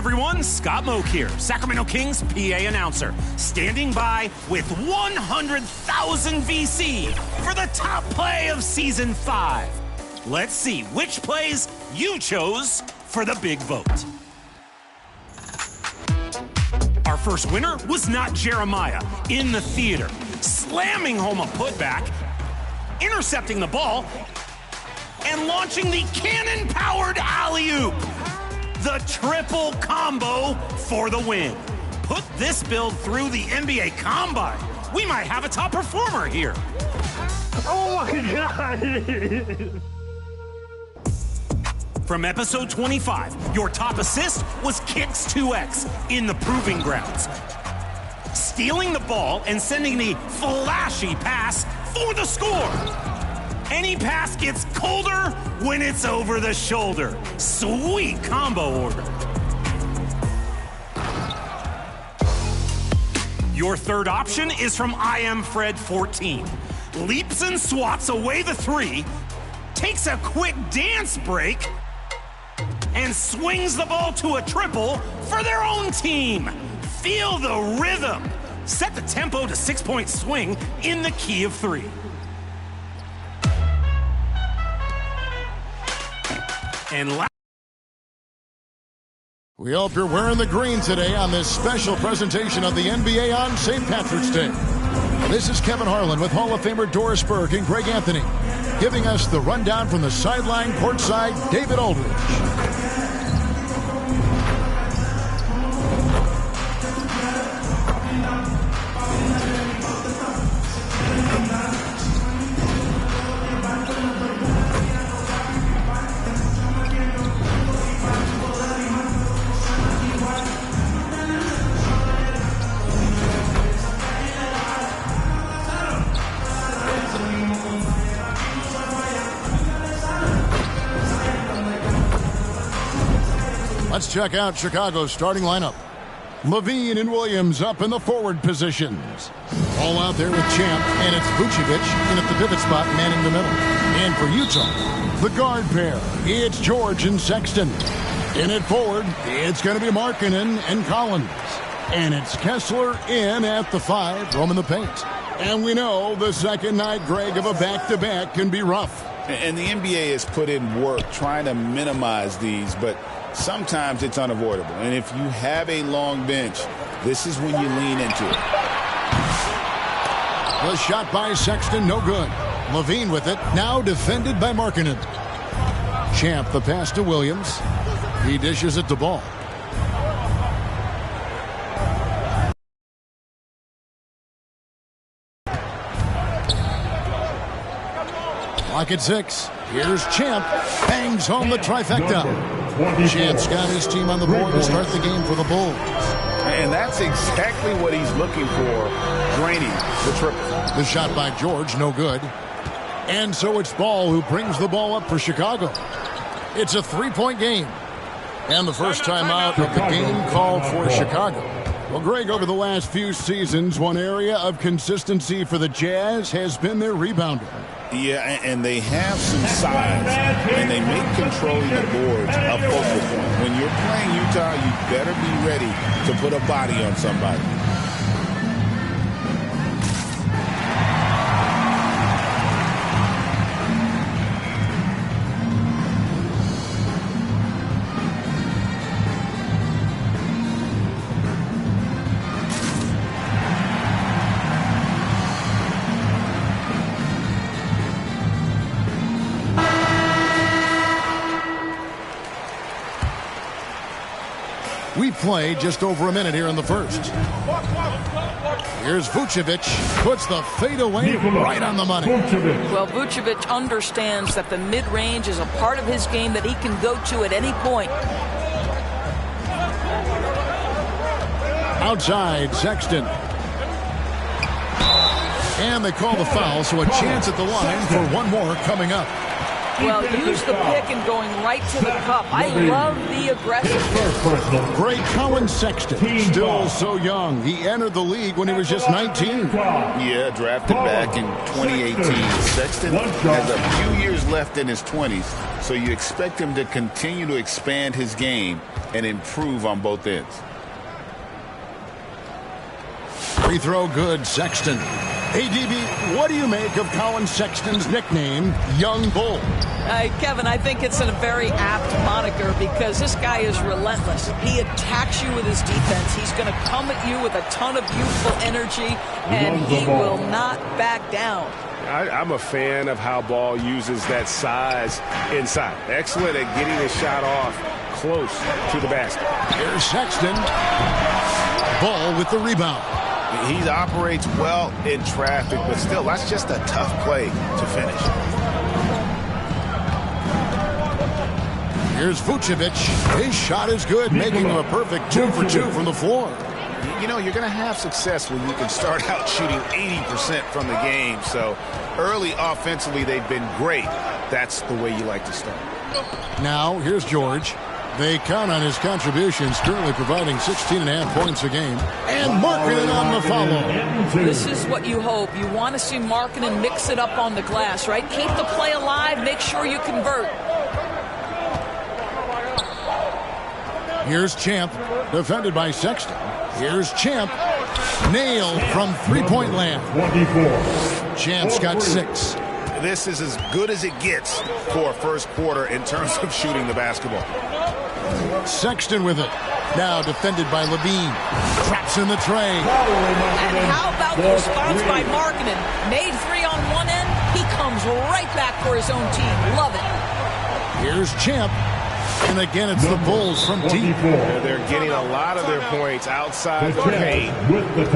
everyone, Scott Moak here, Sacramento Kings PA announcer, standing by with 100,000 VC for the top play of Season 5. Let's see which plays you chose for the big vote. Our first winner was not Jeremiah in the theater, slamming home a putback, intercepting the ball, and launching the cannon-powered alley-oop. The triple combo for the win. Put this build through the NBA Combine. We might have a top performer here. Oh my God! From episode 25, your top assist was Kicks 2X in the Proving Grounds. Stealing the ball and sending the flashy pass for the score. Any pass gets colder when it's over the shoulder. Sweet combo order. Your third option is from I Am Fred 14. Leaps and swats away the three, takes a quick dance break, and swings the ball to a triple for their own team. Feel the rhythm. Set the tempo to 6-point swing in the key of 3. And we hope you're wearing the green today on this special presentation of the NBA on St. Patrick's Day. This is Kevin Harlan with Hall of Famer Doris Burke and Greg Anthony, giving us the rundown from the sideline courtside, David Aldridge. Let's check out Chicago's starting lineup. LaVine and Williams up in the forward positions. All out there with Champ, and it's Vucevic in at the pivot spot, manning the middle. And for Utah, the guard pair, it's George and Sexton. In at forward, it's going to be Markkanen and Collins. And it's Kessler in at the 5, roaming the paint. And we know the second night, Greg, of a back-to-back can be rough. And the NBA has put in work trying to minimize these, but sometimes it's unavoidable. And if you have a long bench, this is when you lean into it. The shot by Sexton, no good. LaVine with it, now defended by Markkanen. Champ, the pass to Williams. He dishes it to Ball. Clock at 6. Here's Champ. Bangs home the trifecta. Champ's got his team on the board to start the game for the Bulls. And that's exactly what he's looking for, draining the triple. The shot by George, no good. And so it's Ball who brings the ball up for Chicago. It's a 3-point game. And the first time out of the game called for Chicago. Well, Greg, over the last few seasons, one area of consistency for the Jazz has been their rebounding. Yeah, and they have some size, and they make controlling the boards a focal point. When you're playing Utah, you better be ready to put a body on somebody. We play just over a minute here in the first. Here's Vucevic, puts the fadeaway right on the money. Well, Vucevic understands that the mid-range is a part of his game that he can go to at any point. Outside, Sexton. And they call the foul, so a chance at the line for one more coming up. Well, use the pick and going right to the cup. I love the aggressiveness. Great Collin Sexton, still so young. He entered the league when he was just 19. Yeah, drafted back in 2018. Sexton has a few years left in his 20s, so you expect him to continue to expand his game and improve on both ends. Free throw good, Sexton. Hey, DB, what do you make of Collin Sexton's nickname, Young Bull? Kevin, I think it's a very apt moniker because this guy is relentless. He attacks you with his defense. He's going to come at you with a ton of youthful energy, and he will not back down. I'm a fan of how Ball uses that size inside. Excellent at getting his shot off close to the basket. Here's Sexton. Ball with the rebound. He operates well in traffic, but still, that's just a tough play to finish. Here's Vucevic. His shot is good, making him a perfect 2 for 2 from the floor. You know, you're going to have success when you can start out shooting 80% from the game. So early offensively, they've been great. That's the way you like to start. Now, here's George. They count on his contributions, currently providing 16.5 points a game. And Markkanen on the follow. This is what you hope. You want to see Markkanen mix it up on the glass, right? Keep the play alive. Make sure you convert. Here's Champ, defended by Sexton. Here's Champ. Nailed from three-point land. Champ's got 6. This is as good as it gets for a first quarter in terms of shooting the basketball. Sexton with it. Now defended by Levine. Traps in the tray. And how about the response by Markkanen? Made 3 on one end. He comes right back for his own team. Love it. Here's Champ. And again, it's the Bulls from deep. They're getting a lot of their points outside the paint.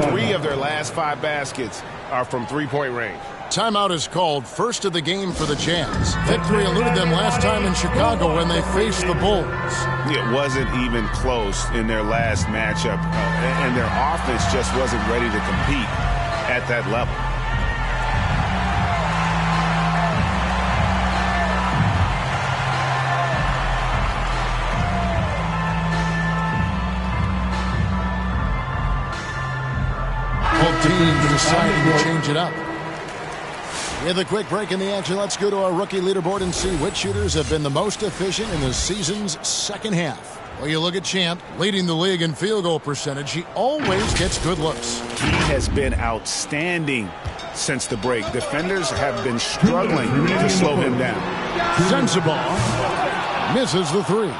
3 of their last 5 baskets are from three-point range. Timeout is called, first of the game for the Jazz. Victory eluded them last time in Chicago when they faced the Bulls. It wasn't even close in their last matchup, and their offense just wasn't ready to compete at that level. Both teams deciding to change it up. With a quick break in the action, let's go to our rookie leaderboard and see which shooters have been the most efficient in the season's second half. Well, you look at Champ, leading the league in field goal percentage. He always gets good looks. He has been outstanding since the break. Defenders have been struggling to slow him down. Sensabaugh misses the 3.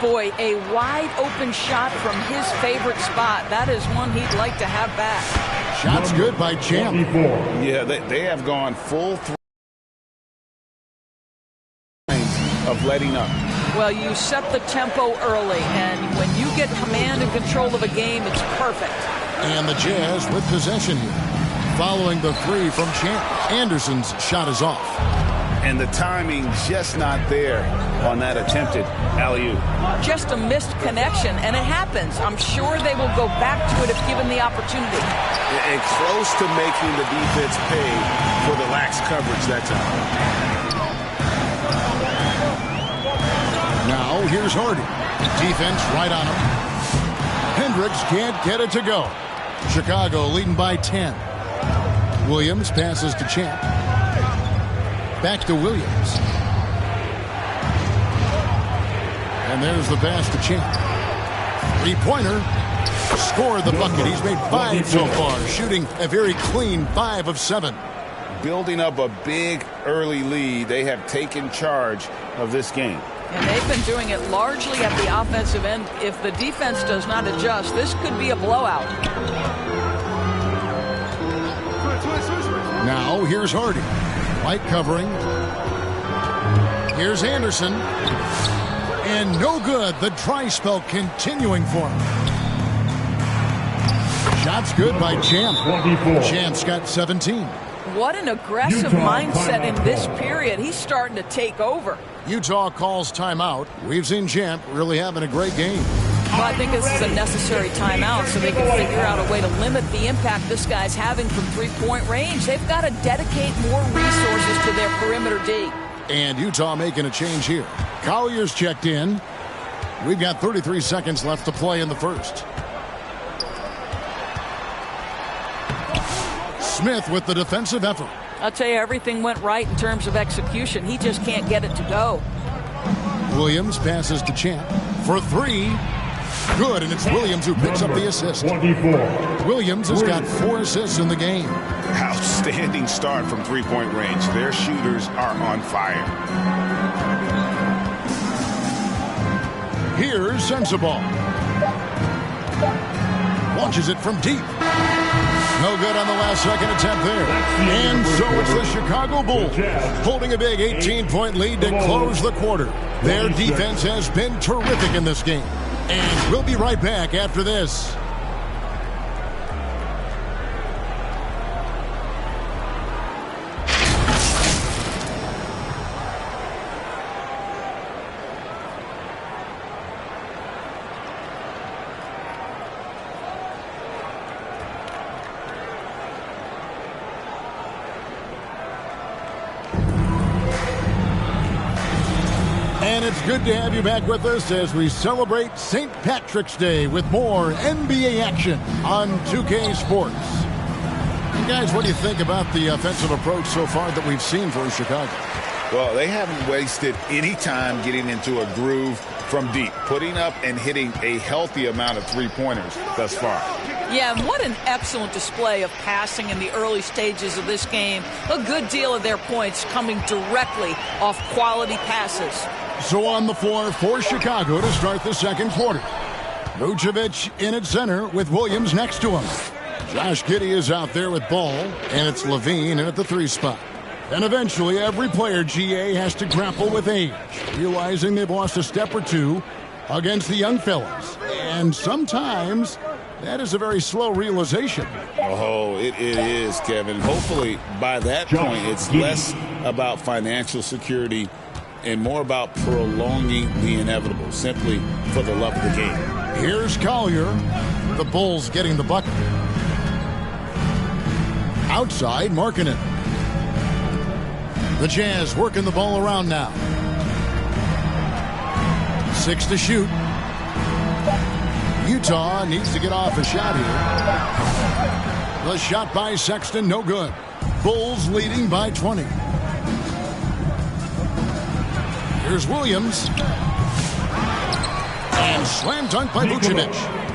Boy, a wide open shot from his favorite spot. That is one he'd like to have back. Shots good by Champ. Yeah, they have gone full 3 of letting up. Well, you set the tempo early, and when you get command and control of a game, it's perfect. And the Jazz with possession here. Following the 3 from Champ. Anderson's shot is off. And the timing just not there on that attempted alley-oop. Just a missed connection, and it happens. I'm sure they will go back to it if given the opportunity. And close to making the defense pay for the lax coverage that time. Now here's Hardy. Defense right on him. Hendricks can't get it to go. Chicago leading by 10. Williams passes to Champ. Back to Williams. And there's the pass to Champ. 3-pointer. Scored the bucket. He's made 5 so far, shooting a very clean 5 of 7. Building up a big early lead, they have taken charge of this game. And they've been doing it largely at the offensive end. If the defense does not adjust, this could be a blowout. Now here's Hardy. White covering. Here's Anderson. And no good. The dry spell continuing for him. Shots good by Champ. Champ's got 17. What an aggressive mindset in this period. He's starting to take over. Utah calls timeout. We've seen Champ really having a great game. Well, I think this is a necessary timeout so they can figure out a way to limit the impact this guy's having from three-point range. They've got to dedicate more resources to their perimeter D. And Utah making a change here. Collier's checked in. We've got 33 seconds left to play in the first. Smith with the defensive effort. I'll tell you, everything went right in terms of execution. He just can't get it to go. Williams passes to Champ for three. Good, and it's Williams who picks up the assist. 24. Williams has got 4 assists in the game. Outstanding start from three-point range. Their shooters are on fire. Here's Sensabaugh. Launches it from deep. No good on the last second attempt there. And so it's the Chicago Bulls holding a big 18-point lead to close the quarter. Their defense has been terrific in this game. And we'll be right back after this. And it's good to have you back with us as we celebrate St. Patrick's Day with more NBA action on 2K Sports. And guys, what do you think about the offensive approach so far that we've seen for Chicago? Well, they haven't wasted any time getting into a groove from deep, putting up and hitting a healthy amount of three-pointers thus far. Yeah, and what an excellent display of passing in the early stages of this game. A good deal of their points coming directly off quality passes. So on the floor for Chicago to start the second quarter. Vucevic in at center with Williams next to him. Josh Giddey is out there with ball, and it's Levine in at the 3 spot. And eventually every player, GA, has to grapple with age, realizing they've lost a step or two against the young fellas. And sometimes that is a very slow realization. Oh, it is, Kevin. Hopefully by that point it's less about financial security and more about prolonging the inevitable, simply for the love of the game. Here's Collier. The Bulls getting the bucket. Outside, Markkanen. The Jazz working the ball around now. 6 to shoot. Utah needs to get off a shot here. The shot by Sexton, no good. Bulls leading by 20. Here's Williams. And slam dunk by Vucevic.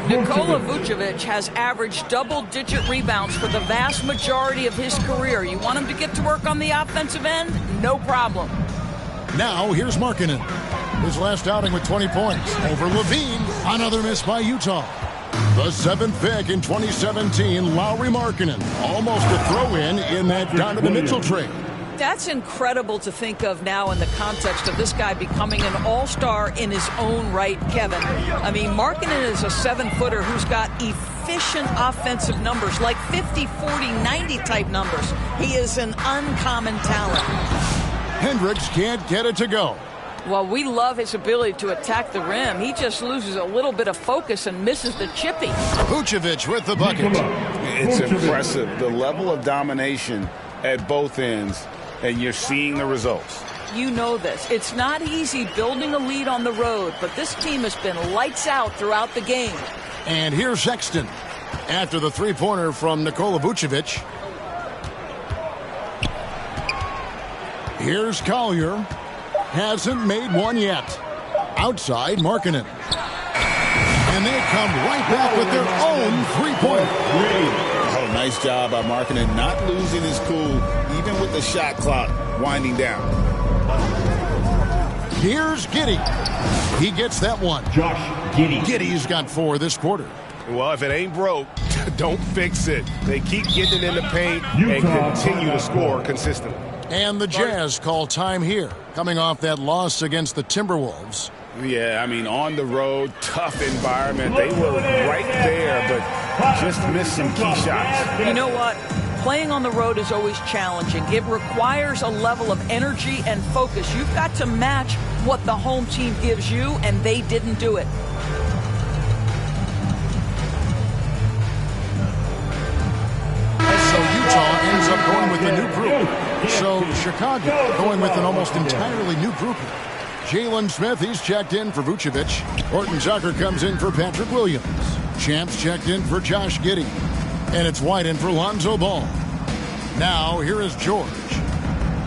Nikola Vucevic has averaged double-digit rebounds for the vast majority of his career. You want him to get to work on the offensive end? No problem. Now here's Markkanen. His last outing with 20 points over Levine. Another miss by Utah. The 7th pick in 2017, Lauri Markkanen. Almost a throw-in that Donovan Mitchell trade. That's incredible to think of now in the context of this guy becoming an all-star in his own right, Kevin. I mean, Markkanen is a 7-footer who's got efficient offensive numbers, like 50, 40, 90 type numbers. He is an uncommon talent. Hendricks can't get it to go. Well, we love his ability to attack the rim. He just loses a little bit of focus and misses the chippy. Vucevic with the bucket. It's impressive, the level of domination at both ends, and you're seeing the results. You know this. It's not easy building a lead on the road, but this team has been lights out throughout the game. And here's Sexton after the three-pointer from Nikola Vucevic. Here's Collier. Hasn't made one yet. Outside, Markkanen. And they come right back with their own three-pointer. Oh, nice job by Markkanen, not losing his cool, even with the shot clock winding down. Here's Giddey. He gets that one. Josh Giddey. Giddey's got 4 this quarter. Well, if it ain't broke, don't fix it. They keep getting it in the paint and continue to score consistently. And the Jazz call time here, coming off that loss against the Timberwolves. Yeah, I mean, on the road, tough environment. They were right there, but just missed some key shots. You know what? Playing on the road is always challenging. It requires a level of energy and focus. You've got to match what the home team gives you, and they didn't do it. So Utah ends up going with the new group. So Chicago going with an almost entirely new group here. Jalen Smith, he's checked in for Vucevic. Horton Tucker comes in for Patrick Williams. Champs checked in for Josh Giddey. And it's White in for Lonzo Ball. Now, here is George.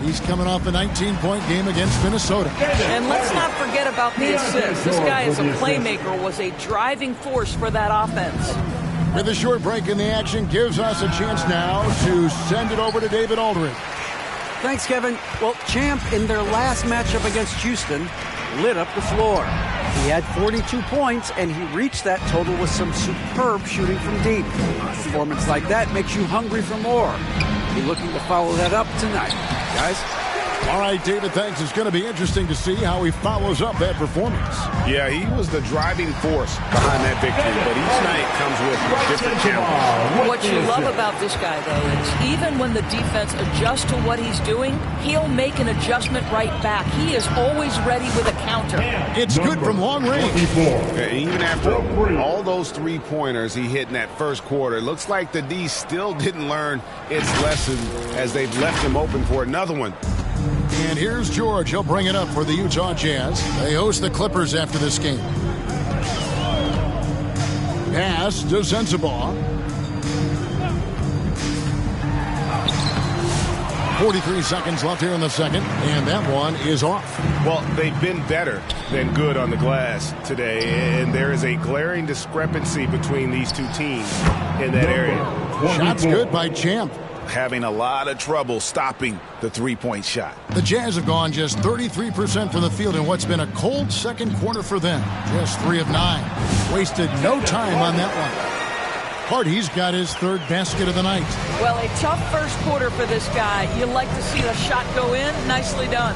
He's coming off a 19-point game against Minnesota. And let's not forget about the assist. This guy is a playmaker, was a driving force for that offense. With a short break in the action, gives us a chance now to send it over to David Aldridge. Thanks, Kevin. Well, Champ, in their last matchup against Houston, lit up the floor. He had 42 points, and he reached that total with some superb shooting from deep. A performance like that makes you hungry for more. Be looking to follow that up tonight, guys. All right, David, thanks. It's going to be interesting to see how he follows up that performance. Yeah, he was the driving force behind that victory, but each night comes with different challenges. What you love about this guy, though, is even when the defense adjusts to what he's doing, he'll make an adjustment right back. He is always ready with a counter. It's good from long range. Yeah, even after all those three-pointers he hit in that first quarter, it looks like the D still didn't learn its lesson as they've left him open for another one. And here's George. He'll bring it up for the Utah Jazz. They host the Clippers after this game. Pass to Sensabaugh. 43 seconds left here in the second, and that one is off. Well, they've been better than good on the glass today, and there is a glaring discrepancy between these two teams in that area. Shots good by Champ. Having a lot of trouble stopping the three-point shot. The Jazz have gone just 33% from the field in what's been a cold second quarter for them. Just 3 of 9. Wasted no time on that one. Hardy's got his third basket of the night. Well, a tough first quarter for this guy. You like to see the shot go in. Nicely done.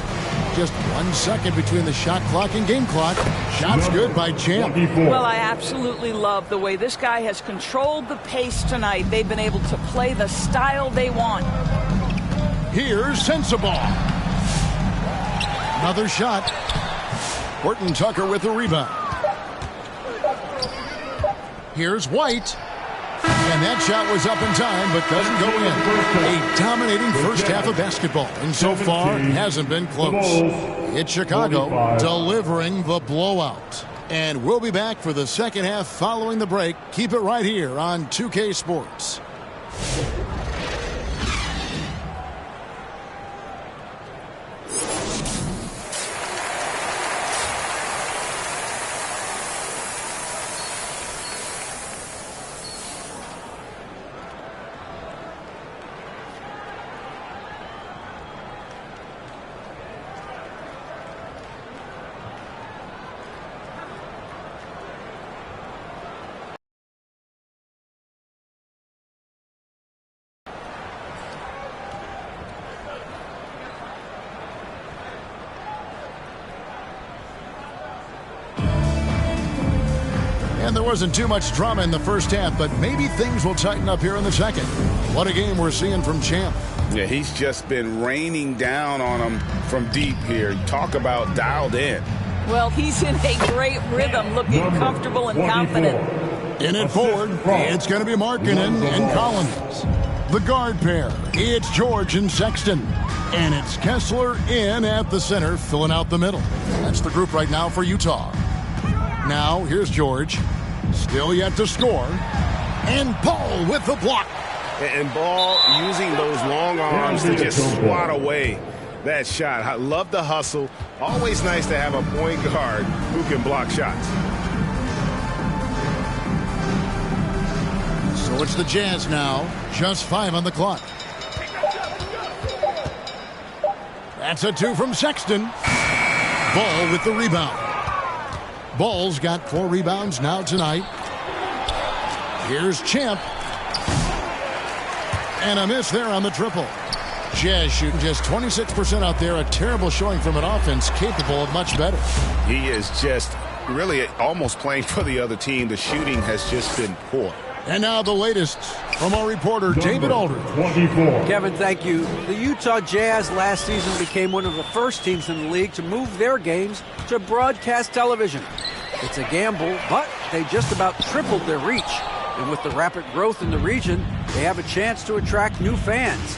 Just 1 second between the shot clock and game clock. Shots good by Champ. Well, I absolutely love the way this guy has controlled the pace tonight. They've been able to play the style they want. Here's Sensabaugh. Another shot. Horton Tucker with the rebound. Here's White. And that shot was up in time, but doesn't go in. A dominating first half of basketball, and so far hasn't been close. It's Chicago delivering the blowout. And we'll be back for the second half following the break. Keep it right here on 2K Sports. And there wasn't too much drama in the first half, but maybe things will tighten up here in the second. What a game we're seeing from Champ. Yeah, he's just been raining down on him from deep here. Talk about dialed in. Well, he's in a great rhythm, looking comfortable and confident. In it forward, it's going to be Markkanen and Collins. The guard pair, it's George and Sexton. And it's Kessler in at the center, filling out the middle. That's the group right now for Utah. Now, here's George. Still yet to score. And Ball with the block. And Ball using those long arms to just swat away that shot. I love the hustle. Always nice to have a point guard who can block shots. So it's the Jazz now. Just 5 on the clock. That's a 2 from Sexton. Ball with the rebound. Ball's got 4 rebounds now tonight. Here's Champ. And a miss there on the triple. Jazz shooting just 26% out there. A terrible showing from an offense capable of much better. He is just really almost playing for the other team. The shooting has just been poor. And now the latest from our reporter, David Aldridge. Kevin, thank you. The Utah Jazz last season became one of the first teams in the league to move their games to broadcast television. It's a gamble, but they just about tripled their reach. And with the rapid growth in the region, they have a chance to attract new fans.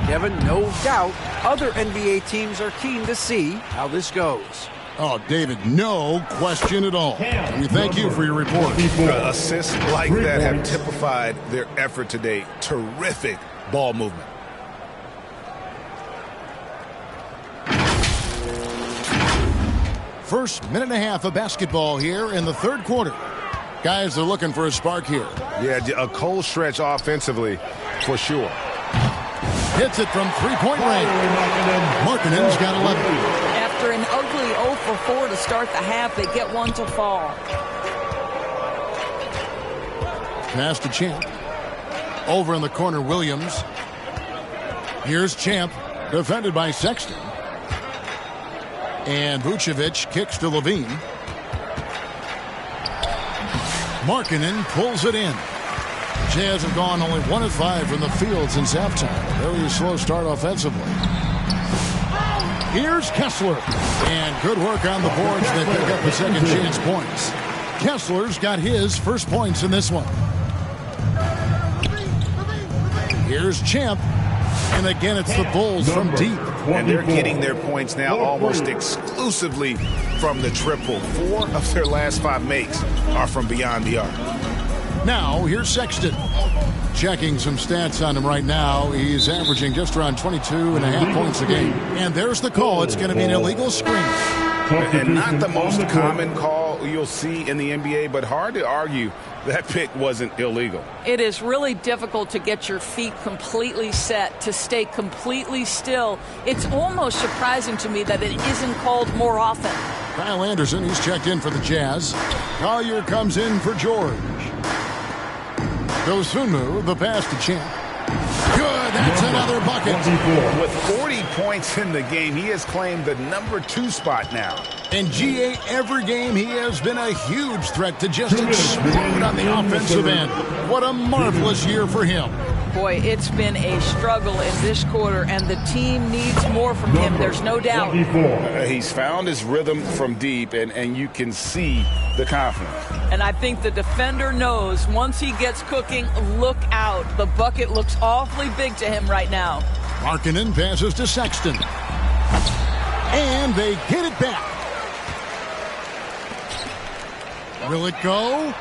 Kevin, no doubt other NBA teams are keen to see how this goes. Oh, David, no question at all. We thank you for your report. Assists like that have typified their effort today. Terrific ball movement. First minute and a half of basketball here in the third quarter. Guys are looking for a spark here. Yeah, a cold stretch offensively for sure. Hits it from three-point range. Markkanen's got 11. After an ugly 0 for 4 to start the half, they get one to fall. Pass to Champ. Over in the corner, Williams. Here's Champ, defended by Sexton. And Vucevic kicks to Levine. Markkanen pulls it in. Jazz have gone only 1 of 5 from the field since halftime. Very slow start offensively. Here's Kessler. And good work on the boards. They pick up the second chance points. Kessler's got his first points in this one. Here's Champ. And again, it's the Bulls from deep. And they're getting their points now almost exclusively from the triple. 4 of their last 5 makes are from beyond the arc. Now, here's Sexton. Checking some stats on him right now. He's averaging just around 22.5 points a game. And there's the call. It's going to be an illegal screen. And not the most common call you'll see in the NBA, but hard to argue that pick wasn't illegal. It is really difficult to get your feet completely set, to stay completely still. It's almost surprising to me that it isn't called more often. Kyle Anderson, he's checked in for the Jazz. Collier comes in for George. Dosunmu, the pass to Champ. Good, that's another bucket. With 40 points in the game, he has claimed the number 2 spot now. And GA, every game he has been a huge threat to just explode on the offensive end. What a marvelous year for him. Boy, it's been a struggle in this quarter, and the team needs more from him. There's no doubt. He's found his rhythm from deep, and you can see the confidence. And I think the defender knows once he gets cooking, look out. The bucket looks awfully big to him right now. Markkanen passes to Sexton. And they get it back. Will it go?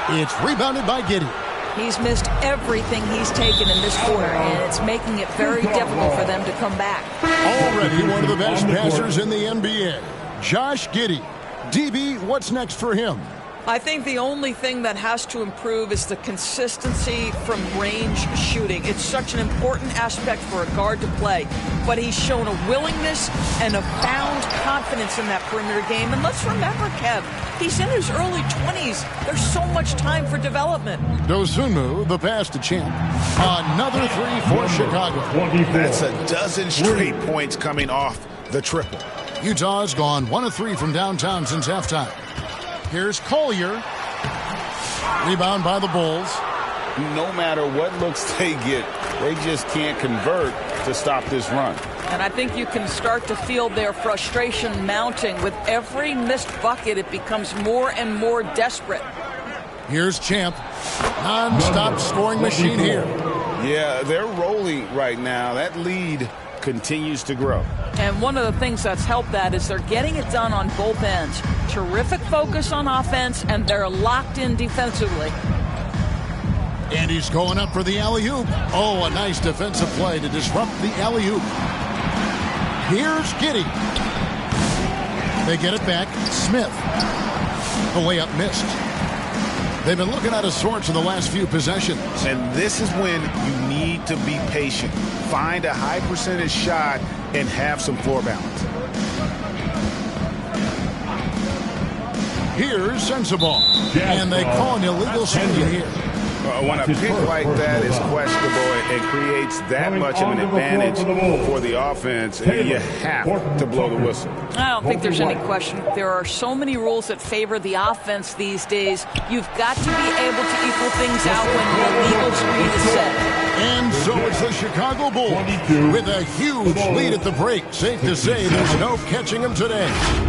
It's rebounded by Giddey. He's missed everything he's taken in this quarter, and it's making it very difficult for them to come back. Already one of the best passers in the NBA, Josh Giddey. DB, what's next for him? I think the only thing that has to improve is the consistency from range shooting. It's such an important aspect for a guard to play. But he's shown a willingness and a found confidence in that perimeter game. And let's remember, Kev, he's in his early 20s. There's so much time for development. Dosunmu, the pass to Champ. Another 3 for Chicago. That's a dozen straight points coming off the triple. Utah's gone 1 of 3 from downtown since halftime. Here's Collier. Rebound by the Bulls. No matter what looks they get, they just can't convert to stop this run. And I think you can start to feel their frustration mounting. With every missed bucket, it becomes more and more desperate. Here's Champ. Non-stop scoring machine here. Yeah, they're rolling right now. That lead continues to grow. And one of the things that's helped that is they're getting it done on both ends. Terrific focus on offense, and they're locked in defensively. And he's going up for the alley-oop. Oh, a nice defensive play to disrupt the alley-oop. Here's Giddey. They get it back. Smith. The layup missed. They've been looking out of sorts in the last few possessions. And this is when you need to be patient. Find a high percentage shot and have some floor balance. Here's Sensabaugh. And they call an illegal screen here. When a pick like that is questionable and creates that much of an advantage for the offense, you have to blow the whistle. I don't think there's any question. There are so many rules that favor the offense these days. You've got to be able to equal things out when the legal screen is set. And so it's the Chicago Bulls with a huge lead at the break. Safe to say there's no catching them today.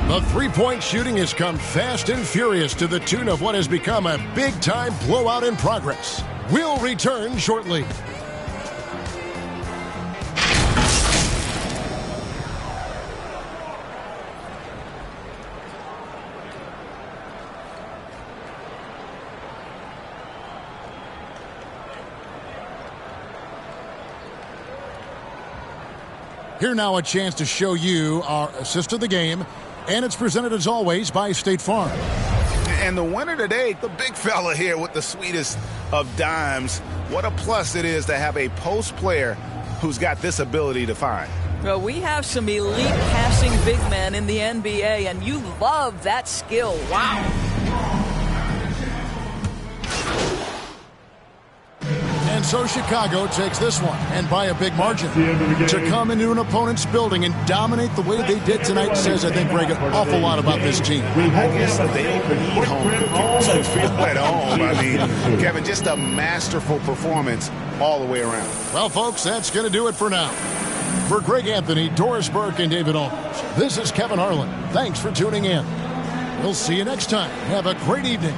The three-point shooting has come fast and furious to the tune of what has become a big-time blowout in progress. We'll return shortly. Here now a chance to show you our assist of the game, and it's presented as always by State Farm. And the winner today, the big fella here with the sweetest of dimes. What a plus it is to have a post player who's got this ability to find. Well, we have some elite passing big men in the NBA, and you love that skill. Wow. And so Chicago takes this one, and by a big margin. To come into an opponent's building and dominate the way they did tonight says, I think, Greg, an awful lot about this team. I guess they don't need home cooking to feel at home. I mean, Kevin, just a masterful performance all the way around. Well, folks, that's going to do it for now. For Greg Anthony, Doris Burke, and David Aldridge, this is Kevin Harlan. Thanks for tuning in. We'll see you next time. Have a great evening.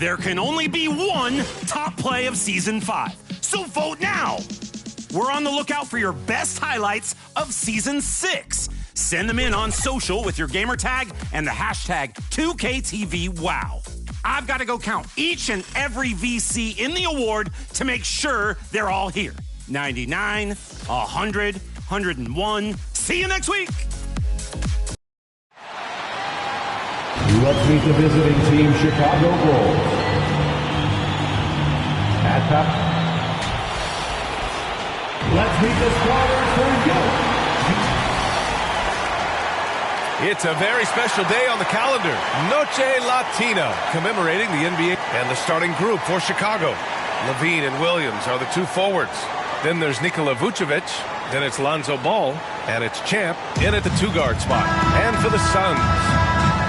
There can only be one top play of Season 5, so vote now. We're on the lookout for your best highlights of Season 6. Send them in on social with your gamer tag and the hashtag 2KTVWow. I've got to go count each and every VC in the award to make sure they're all here. 99, 100, 101. See you next week. Let's meet the visiting team, Chicago Bulls. At top. Let's meet the squatters for Yo. It's a very special day on the calendar. Noche Latina, commemorating the NBA. And the starting group for Chicago. LaVine and Williams are the two forwards. Then there's Nikola Vucevic. Then it's Lonzo Ball. And it's Champ in at the two-guard spot. And for the Suns,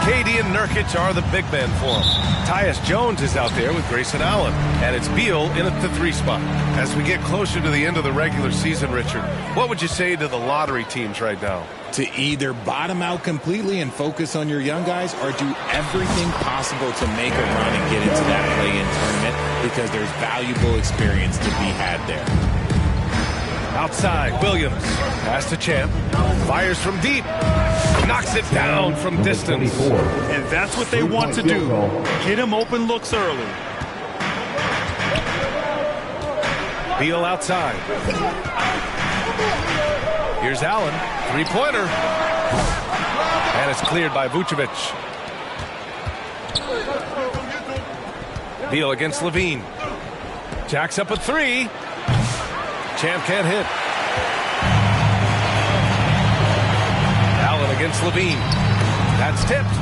KD and Nurkic are the big men for him. Tyus Jones is out there with Grayson Allen. And it's Beal in at the three spot. As we get closer to the end of the regular season, Richard, what would you say to the lottery teams right now? To either bottom out completely and focus on your young guys or do everything possible to make a run and get into that play-in tournament because there's valuable experience to be had there. Outside, Williams. Pass to Champ. Fires from deep. Knocks it down from distance. And that's what they want to do. Get him open looks early. Beal outside. Here's Allen. Three-pointer. And it's cleared by Vucevic. Beal against LaVine. Jacks up a three. Champ can't hit. Allen against LaVine. That's tipped.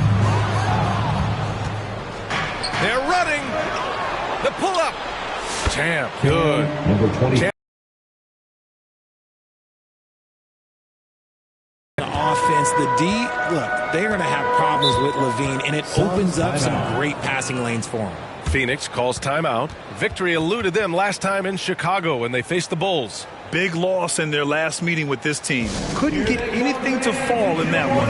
They're running. The pull-up. Champ, good. Number 20. Champ. Offense, the D, look, they're going to have problems with LaVine, and it opens up some great passing lanes for him. Phoenix calls timeout. Victory eluded them last time in Chicago when they faced the Bulls. Big loss in their last meeting with this team. Couldn't get anything to fall in that one.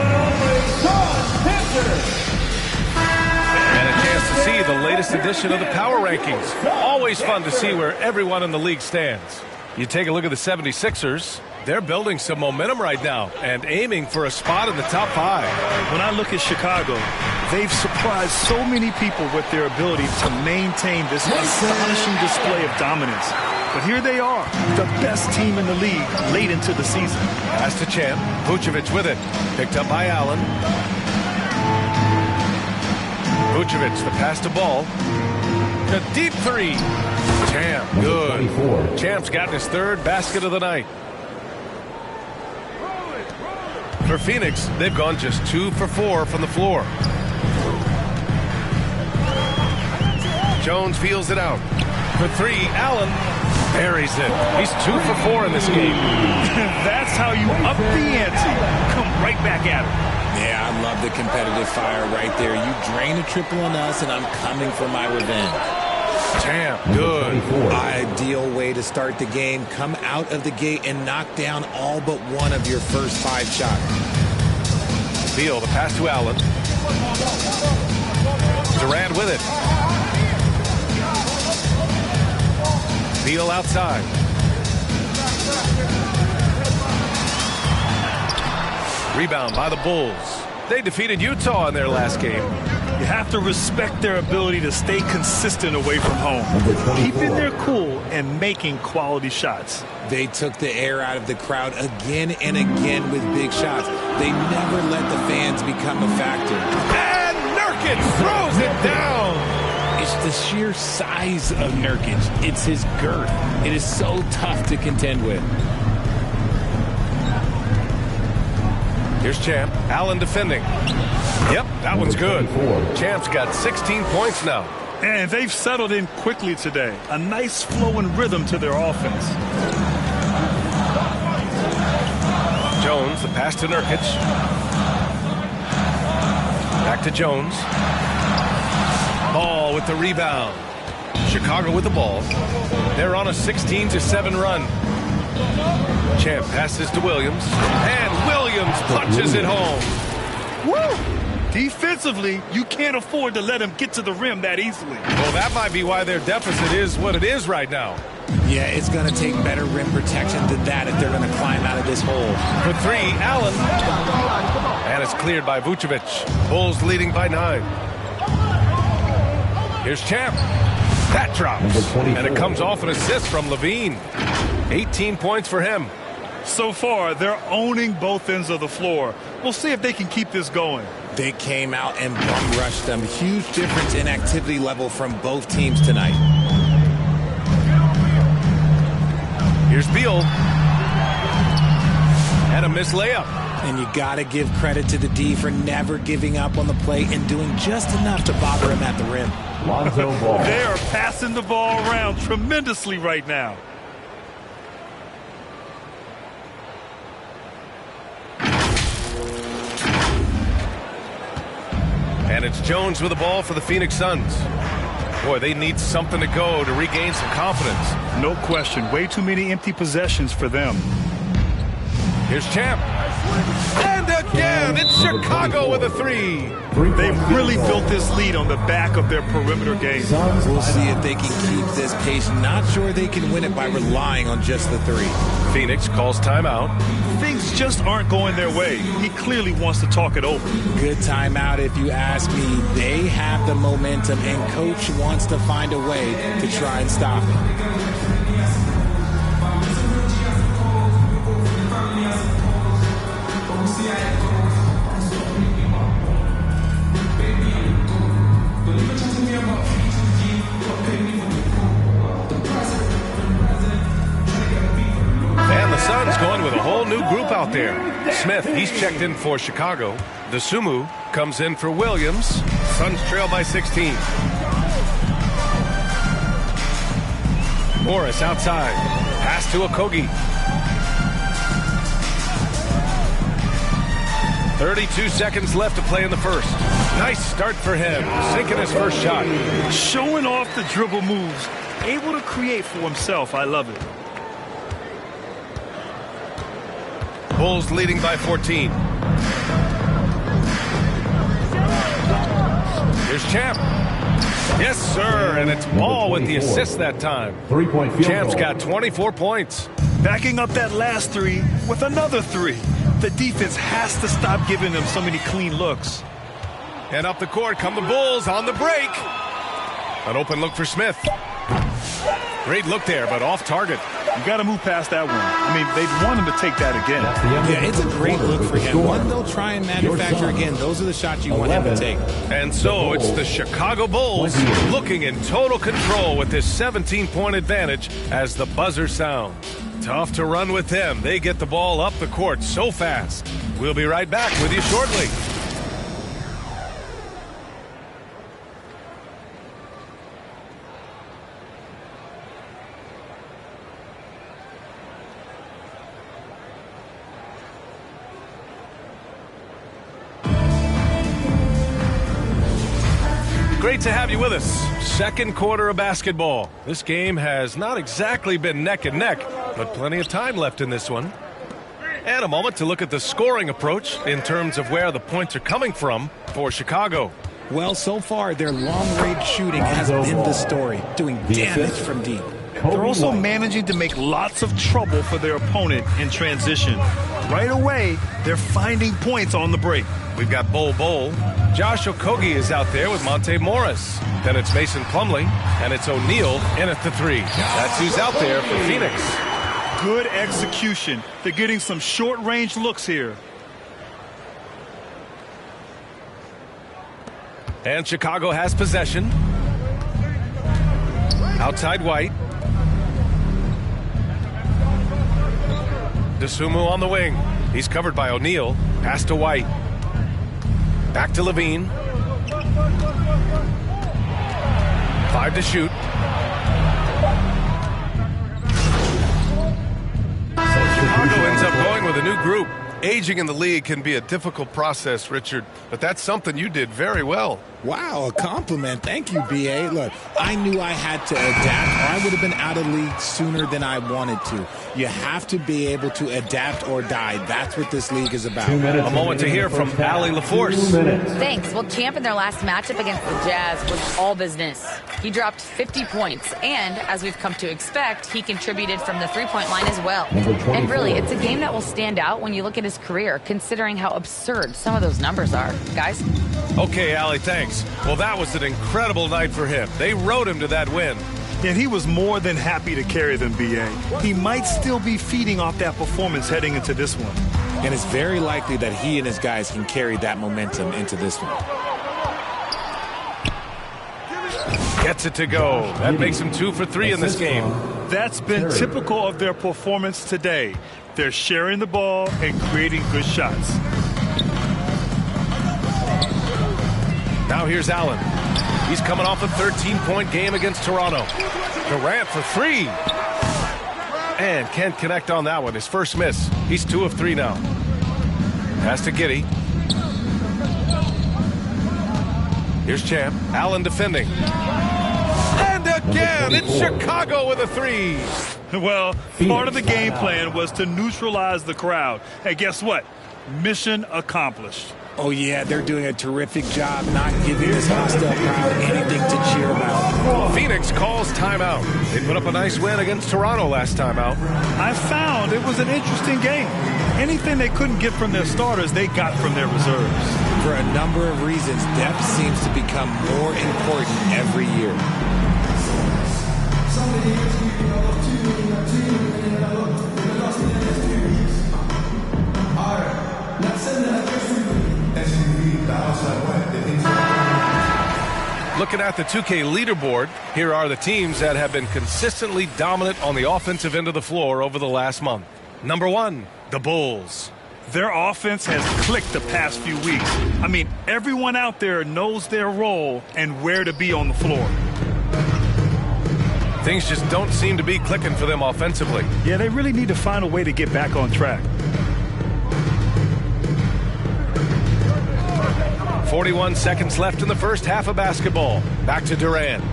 And a chance to see the latest edition of the Power Rankings. Always fun to see where everyone in the league stands. You take a look at the 76ers. They're building some momentum right now and aiming for a spot in the top 5. When I look at Chicago, they've surprised so many people with their ability to maintain this astonishing display of dominance. But here they are, the best team in the league late into the season. Pass to Champ. Vucevic with it. Picked up by Allen. Vucevic, the pass to Ball. A deep three. Champ, good. Champ's gotten his third basket of the night. For Phoenix, they've gone just 2 for 4 from the floor. Jones feels it out. For 3, Allen buries it. He's 2 for 4 in this game. That's how you up the ante. Come right back at him. Yeah, I love the competitive fire right there. You drain a triple on us, and I'm coming for my revenge. Champ, good. Ideal way to start the game. Come out of the gate and knock down all but one of your first 5 shots. Beal, the pass to Allen. Durant with it. Beal outside. Rebound by the Bulls. They defeated Utah in their last game. You have to respect their ability to stay consistent away from home. Keeping their cool and making quality shots. They took the air out of the crowd again and again with big shots. They never let the fans become a factor. And Nurkic throws it down. It's the sheer size of Nurkic. It's his girth. It is so tough to contend with. Here's Champ. Allen defending. Yep, that one's good. Champ's got 16 points now. And they've settled in quickly today. A nice flow and rhythm to their offense. Jones, the pass to Nurkic. Back to Jones. Ball with the rebound. Chicago with the ball. They're on a 16-7 run. Champ passes to Williams. And Williams punches it home. Woo! Defensively, you can't afford to let him get to the rim that easily. Well, that might be why their deficit is what it is right now. Yeah, it's going to take better rim protection than that if they're going to climb out of this hole. For 3, Allen. And it's cleared by Vucevic. Bulls leading by 9. Here's Champ. That drops. And it comes off an assist from Levine. 18 points for him. So far, they're owning both ends of the floor. We'll see if they can keep this going. They came out and bum rushed them. Huge difference in activity level from both teams tonight. Here's Beal. And a missed layup. And you got to give credit to the D for never giving up on the play and doing just enough to bother him at the rim. Lonzo Ball. They are passing the ball around tremendously right now. And it's Jones with the ball for the Phoenix Suns. Boy, they need something to go to regain some confidence. No question. Way too many empty possessions for them. Here's Champ. And again, it's Chicago with a 3. They've really built this lead on the back of their perimeter game. We'll see if they can keep this pace. Not sure they can win it by relying on just the 3. Phoenix calls timeout. Things just aren't going their way. He clearly wants to talk it over. Good timeout if you ask me. They have the momentum, and Coach wants to find a way to try and stop it. And the Suns going with a whole new group out there. Smith, he's checked in for Chicago. Dosunmu comes in for Williams. Suns trail by 16. Morris outside. Pass to Okogie. 32 seconds left to play in the first. Nice start for him. Sinking his first shot. Showing off the dribble moves. Able to create for himself. I love it. Bulls leading by 14. Here's Champ. Yes, sir. And it's Ball with the assist that time. 3-point field Champ's goal. got 24 points. Backing up that last 3 with another 3. The defense has to stop giving them so many clean looks. And up the court come the Bulls on the break. An open look for Smith. Great look there, but off target. You got to move past that one. I mean, they'd want him to take that again. Yeah, it's a great look for him. One they'll try and manufacture again. Those are the shots you want him to take. And so it's the Chicago Bulls looking in total control with this 17-point advantage as the buzzer sounds. Tough to run with them. They get the ball up the court so fast. We'll be right back with you shortly. Great to have you with us. Second quarter of basketball. This game has not exactly been neck and neck, but plenty of time left in this one. And a moment to look at the scoring approach in terms of where the points are coming from for Chicago. Well, so far, their long-range shooting has been the story, doing damage from deep. They're also managing to make lots of trouble for their opponent in transition. Right away, they're finding points on the break. We've got Bol. Josh Okogie is out there with Monte Morris. Then it's Mason Plumlee, and it's O'Neal in at the 3. That's who's out there for Phoenix. Good execution. They're getting some short-range looks here. And Chicago has possession. Outside White. Dosunmu on the wing. He's covered by O'Neal. Pass to White. Back to Levine. 5 to shoot. Chicago ends up going with a new group. Aging in the league can be a difficult process, Richard, but that's something you did very well. Wow, a compliment. Thank you, B.A. Look, I knew I had to adapt, or I would have been out of league sooner than I wanted to. You have to be able to adapt or die. That's what this league is about. A moment to hear from Allie LaForce. Thanks. Well, Champ in their last matchup against the Jazz was all business. He dropped 50 points, and as we've come to expect, he contributed from the three-point line as well. And really, it's a game that will stand out when you look at his career, considering how absurd some of those numbers are. Guys? Okay, Allie, thanks. Well, that was an incredible night for him. They rode him to that win. And he was more than happy to carry them, B.A. He might still be feeding off that performance heading into this one. And it's very likely that he and his guys can carry that momentum into this one. Gets it to go. That makes him 2 for 3 in this game. That's been typical of their performance today. They're sharing the ball and creating good shots. Now here's Allen. He's coming off a 13-point game against Toronto. Durant for 3. And can't connect on that one. His first miss. He's 2 of 3 now. Pass to Giddey. Here's Champ. Allen defending. And again, it's Chicago with a 3. Well, part of the game plan was to neutralize the crowd. And guess what? Mission accomplished. Oh, yeah, they're doing a terrific job not giving this hostile crowd anything to cheer about. Phoenix calls timeout. They put up a nice win against Toronto last time out. I found it was an interesting game. Anything they couldn't get from their starters, they got from their reserves. For a number of reasons, depth seems to become more important every year. Looking at the 2K leaderboard, here are the teams that have been consistently dominant on the offensive end of the floor over the last month. Number 1, the Bulls. Their offense has clicked the past few weeks. I mean, everyone out there knows their role and where to be on the floor. Things just don't seem to be clicking for them offensively. Yeah, they really need to find a way to get back on track. 41 seconds left in the first half of basketball. Back to Durant.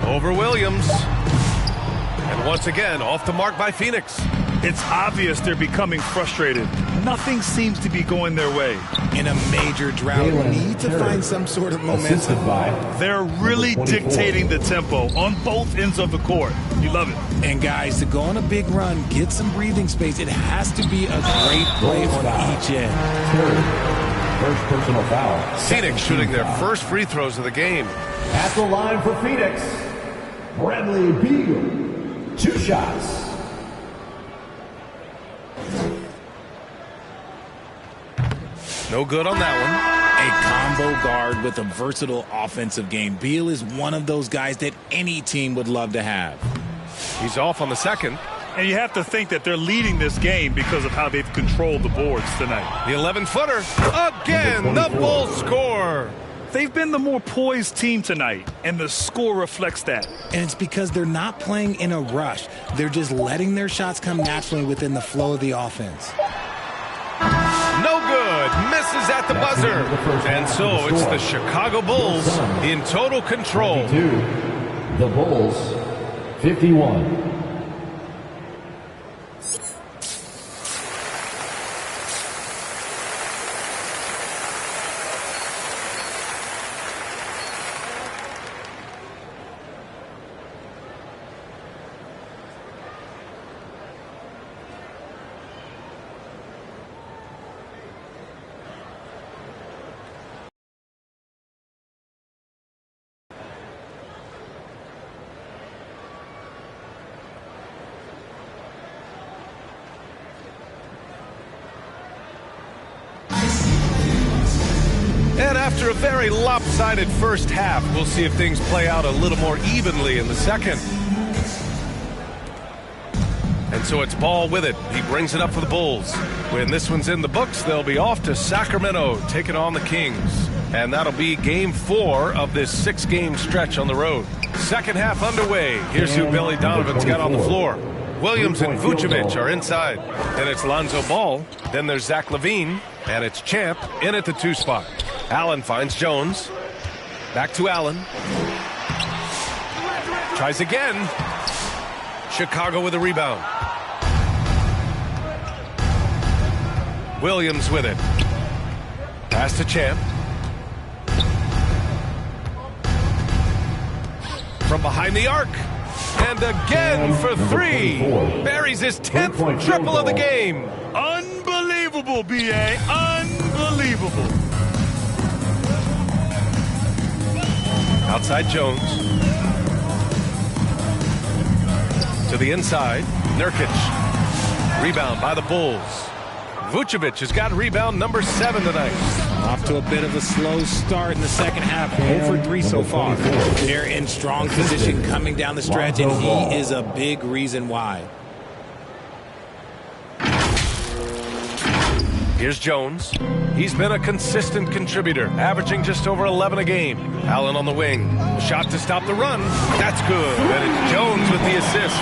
Over Williams. And once again, off the mark by Phoenix. It's obvious they're becoming frustrated. Nothing seems to be going their way. In a major drought, you need to find some sort of momentum. They're really dictating the tempo on both ends of the court. You love it. And guys, to go on a big run, get some breathing space, it has to be a great play on each end. First personal foul. Phoenix shooting their first free throws of the game. At the line for Phoenix, Bradley Beal. 2 shots. No good on that one. A combo guard with a versatile offensive game. Beal is one of those guys that any team would love to have. He's off on the second. And you have to think that they're leading this game because of how they've controlled the boards tonight. The 11-footer. Again, the Bulls score. They've been the more poised team tonight, and the score reflects that. And it's because they're not playing in a rush. They're just letting their shots come naturally within the flow of the offense. No good. Misses at the buzzer. And so it's the Chicago Bulls in total control. 52. The Bulls, 51. And after a very lopsided first half, we'll see if things play out a little more evenly in the second. And so it's Ball with it. He brings it up for the Bulls. When this one's in the books, they'll be off to Sacramento, taking on the Kings. And that'll be game 4 of this 6-game stretch on the road. Second half underway. Here's who Billy Donovan's got on the floor. Williams and Vucevic are inside. Then it's Lonzo Ball. Then there's Zach LaVine. And it's Champ in at the 2 spot. Allen finds Jones. Back to Allen. Tries again. Chicago with a rebound. Williams with it. Pass to Champ. From behind the arc. And again for 3. Buries his 10th triple of the game. Unbelievable, B.A. Unbelievable. Outside Jones. To the inside. Nurkic. Rebound by the Bulls. Vucevic has got rebound number 7 tonight. Off to a bit of a slow start in the second half. 0 for 3 so far. They're in strong position coming down the stretch, and he is a big reason why. Here's Jones. He's been a consistent contributor, averaging just over 11 a game. Allen on the wing. Shot to stop the run. That's good. And it's Jones with the assist.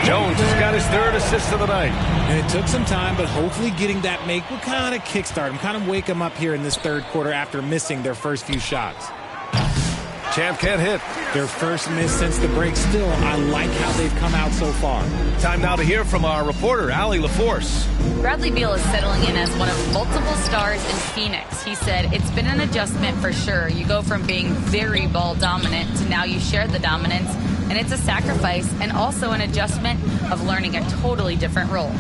Jones has got his 3rd assist of the night. And it took some time, but hopefully getting that make will kind of kickstart him, kind of wake him up here in this 3rd quarter after missing their first few shots. Champ can't hit. Their first miss since the break. Still, I like how they've come out so far. Time now to hear from our reporter, Allie LaForce. Bradley Beal is settling in as one of multiple stars in Phoenix. He said, it's been an adjustment for sure. You go from being very ball dominant to now you share the dominance. And it's a sacrifice and also an adjustment of learning a totally different role.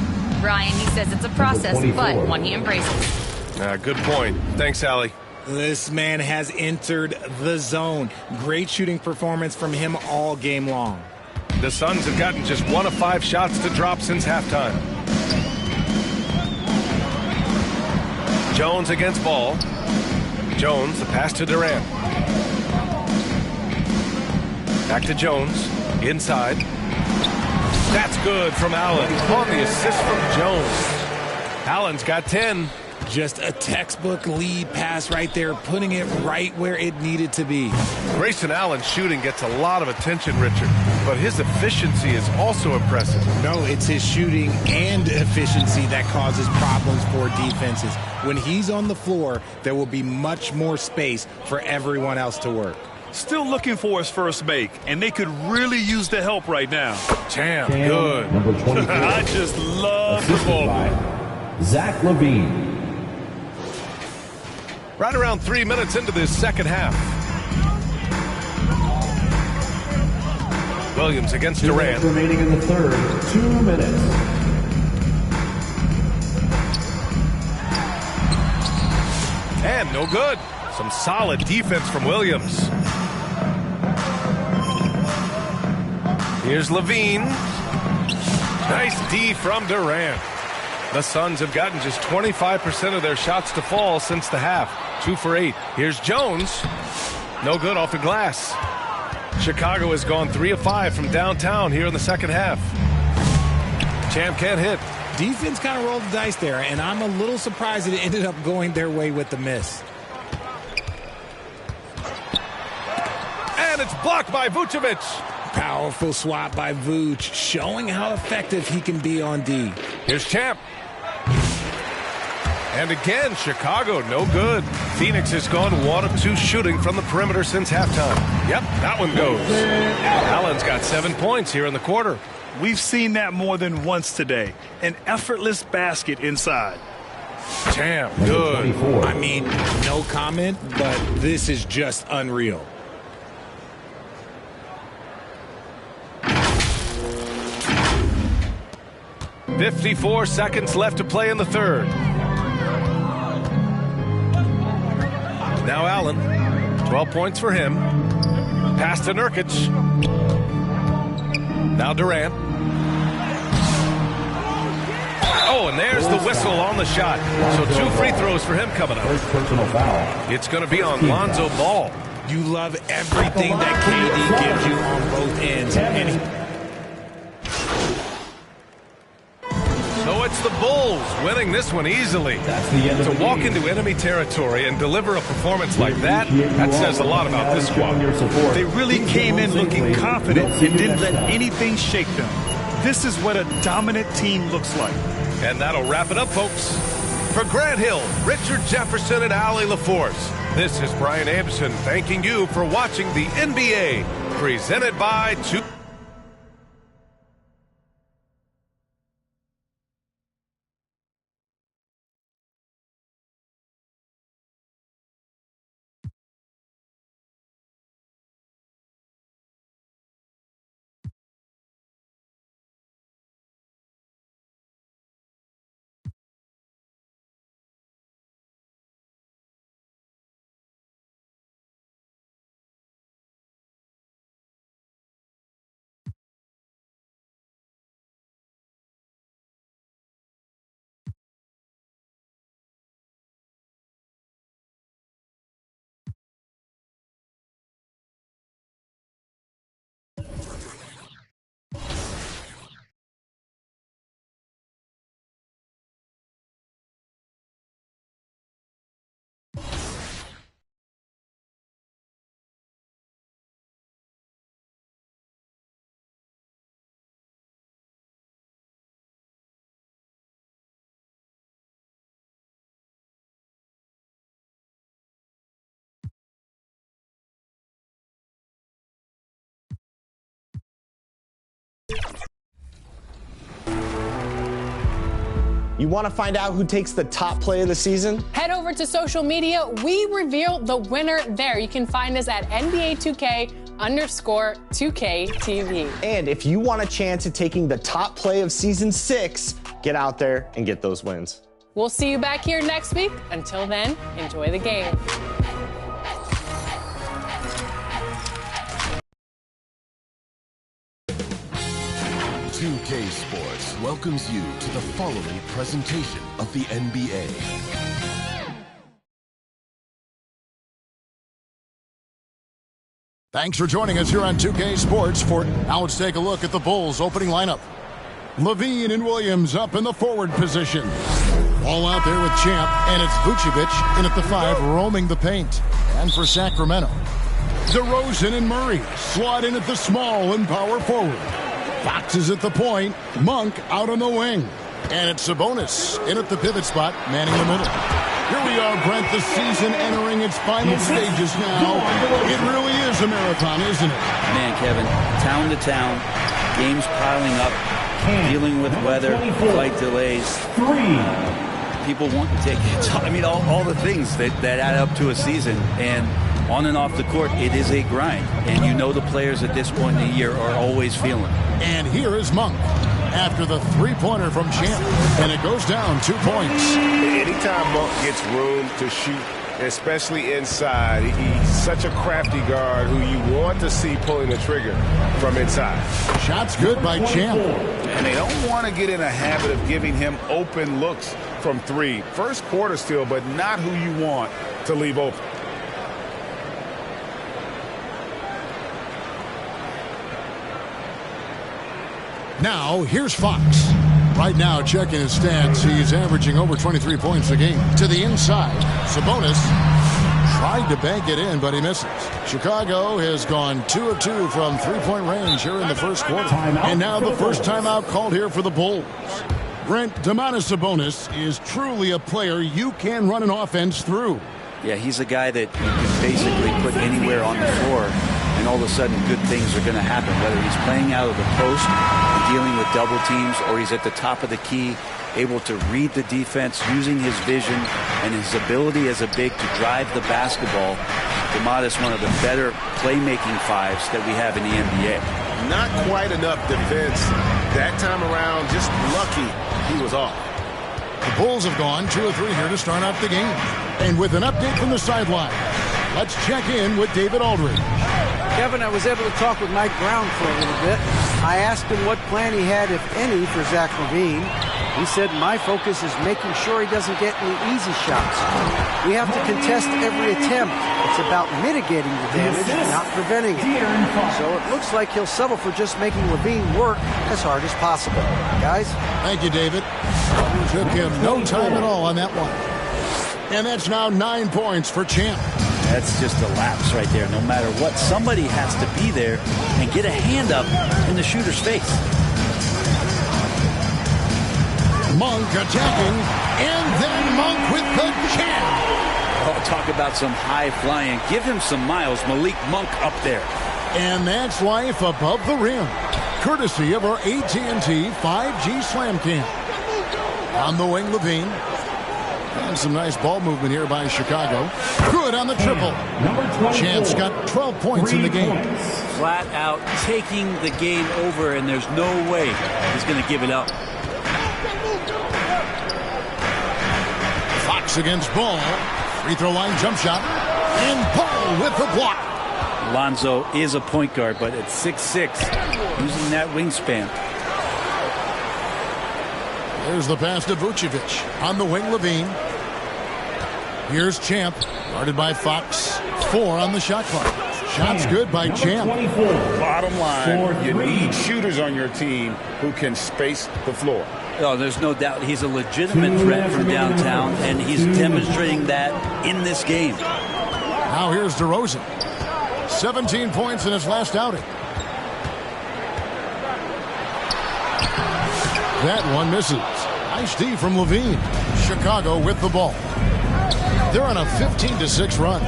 Ryan, he says it's a process, but one he embraces. Good point. Thanks, Allie. This man has entered the zone. Great shooting performance from him all game long. The Suns have gotten just 1 of 5 shots to drop since halftime. Jones against Ball. Jones, the pass to Durant. Back to Jones. Inside. That's good from Allen. On the assist from Jones. Allen's got 10. Just a textbook lead pass right there, putting it right where it needed to be. Grayson Allen's shooting gets a lot of attention, Richard, but his efficiency is also impressive. No, it's his shooting and efficiency that causes problems for defenses. When he's on the floor, there will be much more space for everyone else to work. Still looking for his first make, and they could really use the help right now. Champ, good. Number 24. I just love the ball. Zach LaVine. Right around 3 minutes into this second half. Williams against Durant. 2 minutes remaining in the 3rd. 2 minutes. And no good. Some solid defense from Williams. Here's LaVine. Nice D from Durant. The Suns have gotten just 25% of their shots to fall since the half. 2 for 8. Here's Jones. No good off the glass. Chicago has gone 3 of 5 from downtown here in the second half. Champ can't hit. Defense kind of rolled the dice there, and I'm a little surprised that it ended up going their way with the miss. And it's blocked by Vucevic. Powerful swat by Vuce, showing how effective he can be on D. Here's Champ. And again, Chicago, no good. Phoenix has gone 1 of 2 shooting from the perimeter since halftime. Yep, that one goes. Allen's got 7 points here in the quarter. We've seen that more than once today. An effortless basket inside. Champ, good. I mean, no comment, but this is just unreal. .54 seconds left to play in the 3rd. Now Allen, 12 points for him. Pass to Nurkic. Now Durant. Oh, and there's the whistle on the shot. So 2 free throws for him coming up. First personal foul. It's going to be on Lonzo Ball. You love everything that KD gives you on both ends. So it's the Bulls winning this one easily. To walk into enemy territory and deliver a performance like that, that says a lot about this squad. They really came in looking confident and didn't let anything shake them. This is what a dominant team looks like. And that'll wrap it up, folks. For Grant Hill, Richard Jefferson, and Allie LaForce, this is Brian Anderson thanking you for watching the NBA, presented by 2K. You want to find out who takes the top play of the season? Head over to social media. We reveal the winner there. You can find us at NBA2K_2KTV. And if you want a chance at taking the top play of season 6, get out there and get those wins. We'll see you back here next week. Until then, enjoy the game. Two-K Sports welcomes you to the following presentation of the NBA. Thanks for joining us here on 2K Sports. Now let's take a look at the Bulls' opening lineup. LaVine and Williams up in the forward position. All out there with Champ, and it's Vucevic in at the 5, roaming the paint. And for Sacramento, DeRozan and Murray slot in at the small and power forward. Fox is at the point, Monk out on the wing. And it's Sabonis in at the pivot spot, manning the middle. Here we are, Brent, the season entering its final stages now. It really is a marathon, isn't it? Man, Kevin, town to town, games piling up, dealing with weather, flight delays. People want to take it. I mean, all the things that add up to a season. And on and off the court, it is a grind. And you know the players at this point in the year are always feeling it. And here is Monk after the three-pointer from Champ. And it goes down 2 points. Anytime Monk gets room to shoot, especially inside, he's such a crafty guard who you want to see pulling the trigger from inside. Shots good by Champ. And they don't want to get in a habit of giving him open looks from 3. First quarter still, but not who you want to leave open. Now, here's Fox. Right now, checking his stats, he's averaging over 23 points a game. To the inside, Sabonis tried to bank it in, but he misses. Chicago has gone 2 of 2 from three-point range here in the first quarter. And now the first timeout called here for the Bulls. Brent, Domantas Sabonis is truly a player you can run an offense through. Yeah, he's a guy that you can basically put anywhere on the floor, and all of a sudden good things are going to happen, whether he's playing out of the post, dealing with double teams, or he's at the top of the key, able to read the defense, using his vision and his ability as a big to drive the basketball. Domantas, one of the better playmaking 5s that we have in the NBA. Not quite enough defense that time around. Just lucky he was off. The Bulls have gone 2 of 3 here to start out the game. And with an update from the sideline, let's check in with David Aldridge. Kevin, I was able to talk with Mike Brown for a little bit. I asked him what plan he had, if any, for Zach LaVine. He said, my focus is making sure he doesn't get any easy shots. We have to contest every attempt. It's about mitigating the damage, not preventing it. So it looks like he'll settle for just making LaVine work as hard as possible. Guys? Thank you, David. Took him no time at all on that one. And that's now 9 points for Champ. That's just a lapse right there. No matter what, somebody has to be there and get a hand up in the shooter's face. Monk attacking, and then Monk with the jam. Oh, talk about some high flying. Give him some miles. Malik Monk up there. And that's life above the rim, courtesy of our AT&T 5G Slam Cam. On the wing, Levine. And some nice ball movement here by Chicago. Good on the triple. Champ's got 12 points in the game. Flat out taking the game over, and there's no way he's going to give it up. Fox against Ball. Free throw line jump shot. And Ball with the block. Lonzo is a point guard, but at 6'6", using that wingspan. There's the pass to Vucevic. On the wing, Levine. Here's Champ, guarded by Fox. 4 on the shot clock. Shots good by Champ. Bottom line, you need shooters on your team who can space the floor. Oh, there's no doubt he's a legitimate threat from downtown, and he's demonstrating that in this game. Now here's DeRozan. 17 points in his last outing. That one misses. Nice D from Levine. Chicago with the ball. They're on a 15-6 run.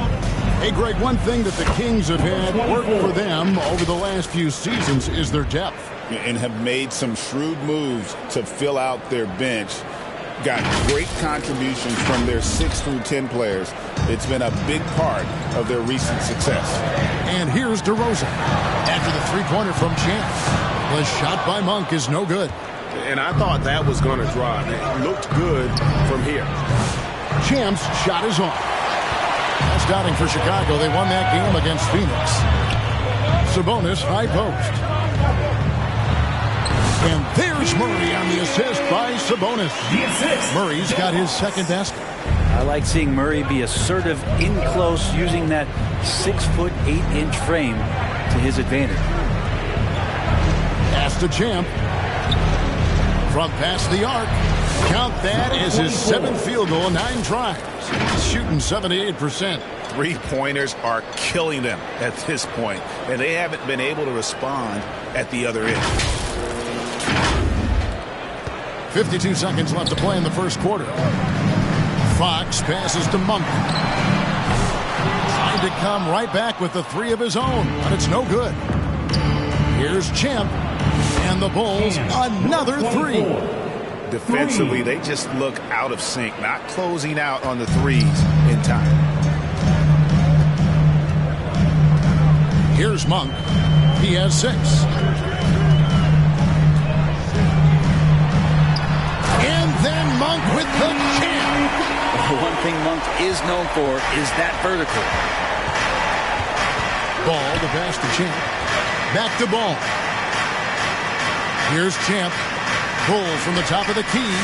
Hey, Greg, one thing that the Kings have had work for them over the last few seasons is their depth. And have made some shrewd moves to fill out their bench. Got great contributions from their 6 through 10 players. It's been a big part of their recent success. And here's DeRozan. After the three-pointer from Champ. The shot by Monk is no good. And I thought that was going to drop. It looked good from here. Champ's shot is on. That's outing for Chicago. They won that game against Phoenix. Sabonis high post. And there's Murray on the assist by Sabonis. Murray's got his second basket. I like seeing Murray be assertive in close, using that 6'8" frame to his advantage. Pass to Champ. From past the arc. Count that as his 7th field goal, 9 tries. He's shooting 78%. Three-pointers are killing them at this point, and they haven't been able to respond at the other end. 52 seconds left to play in the first quarter. Fox passes to Monk. Trying to come right back with the 3 of his own, but it's no good. Here's Champ. And the Bulls, another 3. Defensively, they just look out of sync, not closing out on the threes in time. Here's Monk. He has 6. And then Monk with the jam. One thing Monk is known for is that vertical. Ball, the pass to Champ. Back to Ball. Here's Champ. Pulls from the top of the key.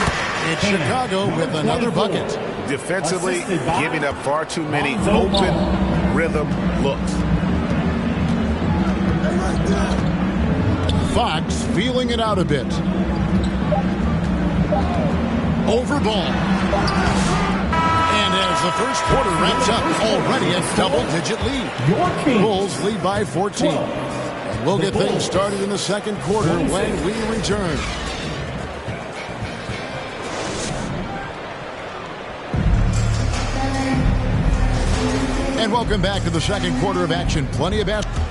It's Chicago with another bucket. Defensively, giving up far too many open rhythm looks. Fox feeling it out a bit. Over Ball. And as the first quarter wraps up, already a double-digit lead. Bulls lead by 14. And we'll get things started in the second quarter when we return. And welcome back to the second quarter of action. Plenty of basketball.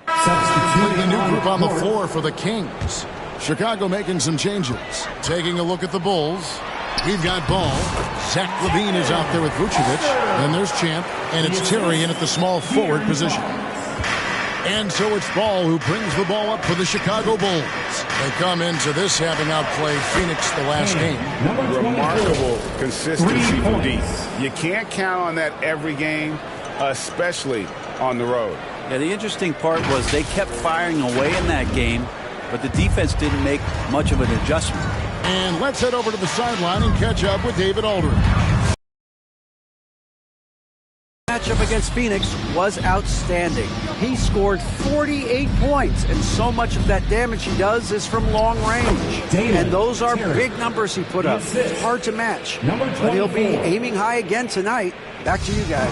Substituting a new group on the floor for the Kings. Chicago making some changes. Taking a look at the Bulls. We've got Ball. Zach LaVine is out there with Vucevic. Then there's Champ. And it's Terry in at the small forward position. And so it's Ball who brings the ball up for the Chicago Bulls. They come into this having outplayed Phoenix the last game. Remarkable consistency from D. You can't count on that every game, especially on the road. Yeah, the interesting part was they kept firing away in that game, but the defense didn't make much of an adjustment. And let's head over to the sideline and catch up with David Aldridge. Matchup against Phoenix was outstanding. He scored 48 points, and so much of that damage he does is from long range. And those are big numbers he put up. It's hard to match. But he'll be aiming high again tonight. Back to you guys.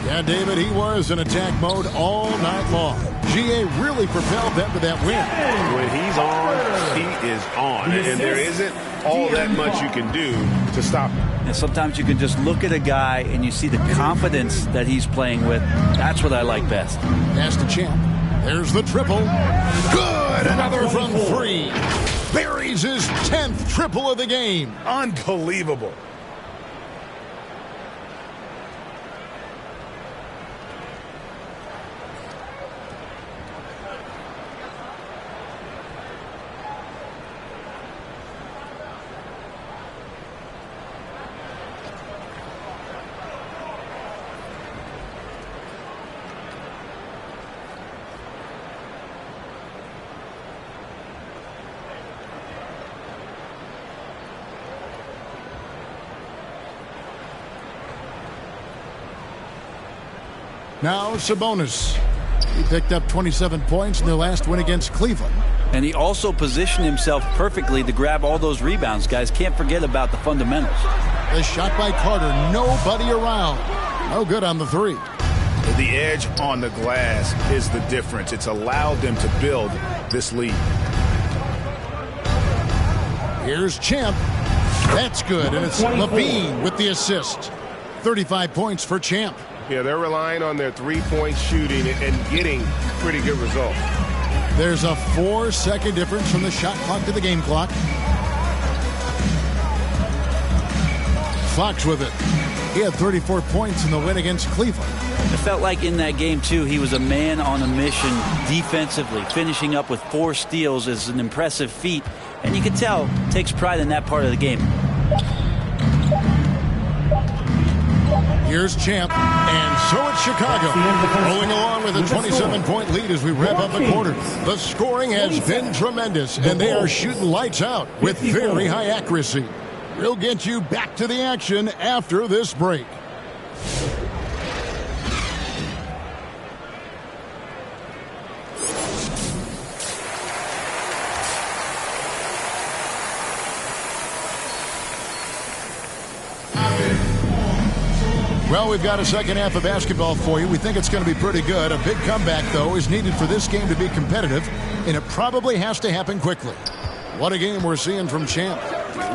Yeah, David, he was in attack mode all night long. GA really propelled them to that win. When he's on, he is on. And there isn't all that much you can do to stop him. And sometimes you can just look at a guy and you see the confidence that he's playing with. That's what I like best. Pass to Champ. There's the triple. Good! Another from 3. Buries his 10th triple of the game. Unbelievable. Now Sabonis. He picked up 27 points in their last win against Cleveland. And he also positioned himself perfectly to grab all those rebounds, guys. Can't forget about the fundamentals. The shot by Carter. Nobody around. No good on the 3. The edge on the glass is the difference. It's allowed them to build this lead. Here's Champ. That's good. And it's Levine with the assist. 35 points for Champ. Yeah, they're relying on their three-point shooting and getting pretty good results. There's a 4-second difference from the shot clock to the game clock. Fox with it. He had 34 points in the win against Cleveland. It felt like in that game, too, he was a man on a mission defensively. Finishing up with 4 steals is an impressive feat. And you can tell, takes pride in that part of the game. Here's Champ, and so it's Chicago, rolling along with a 27-point lead as we wrap up the quarter. The scoring has been tremendous, and they are shooting lights out with very high accuracy. We'll get you back to the action after this break. Well, we've got a second half of basketball for you. We think it's going to be pretty good. A big comeback, though, is needed for this game to be competitive, and it probably has to happen quickly. What a game we're seeing from Champ.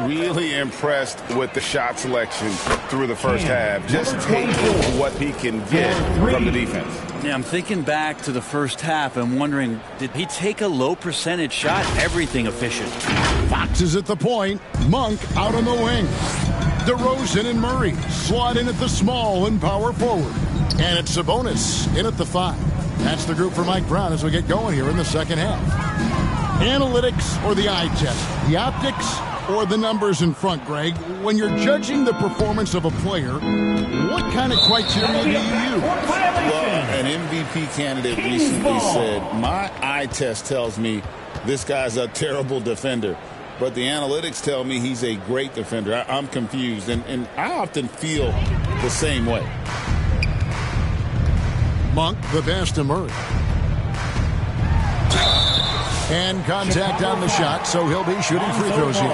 Really impressed with the shot selection through the first half. Just taking what he can get from the defense. Yeah, I'm thinking back to the first half and wondering, did he take a low percentage shot? Everything efficient. Fox is at the point. Monk out on the wing. DeRozan and Murray slot in at the small and power forward. And it's Sabonis in at the 5. That's the group for Mike Brown as we get going here in the second half. Analytics or the eye test? The optics or the numbers in front, Greg? When you're judging the performance of a player, what kind of criteria do you use? Well, an MVP candidate recently said, my eye test tells me this guy's a terrible defender. But the analytics tell me he's a great defender. I'm confused, and I often feel the same way. Monk, the pass to Murray. And contact on the shot, so he'll be shooting free throws here.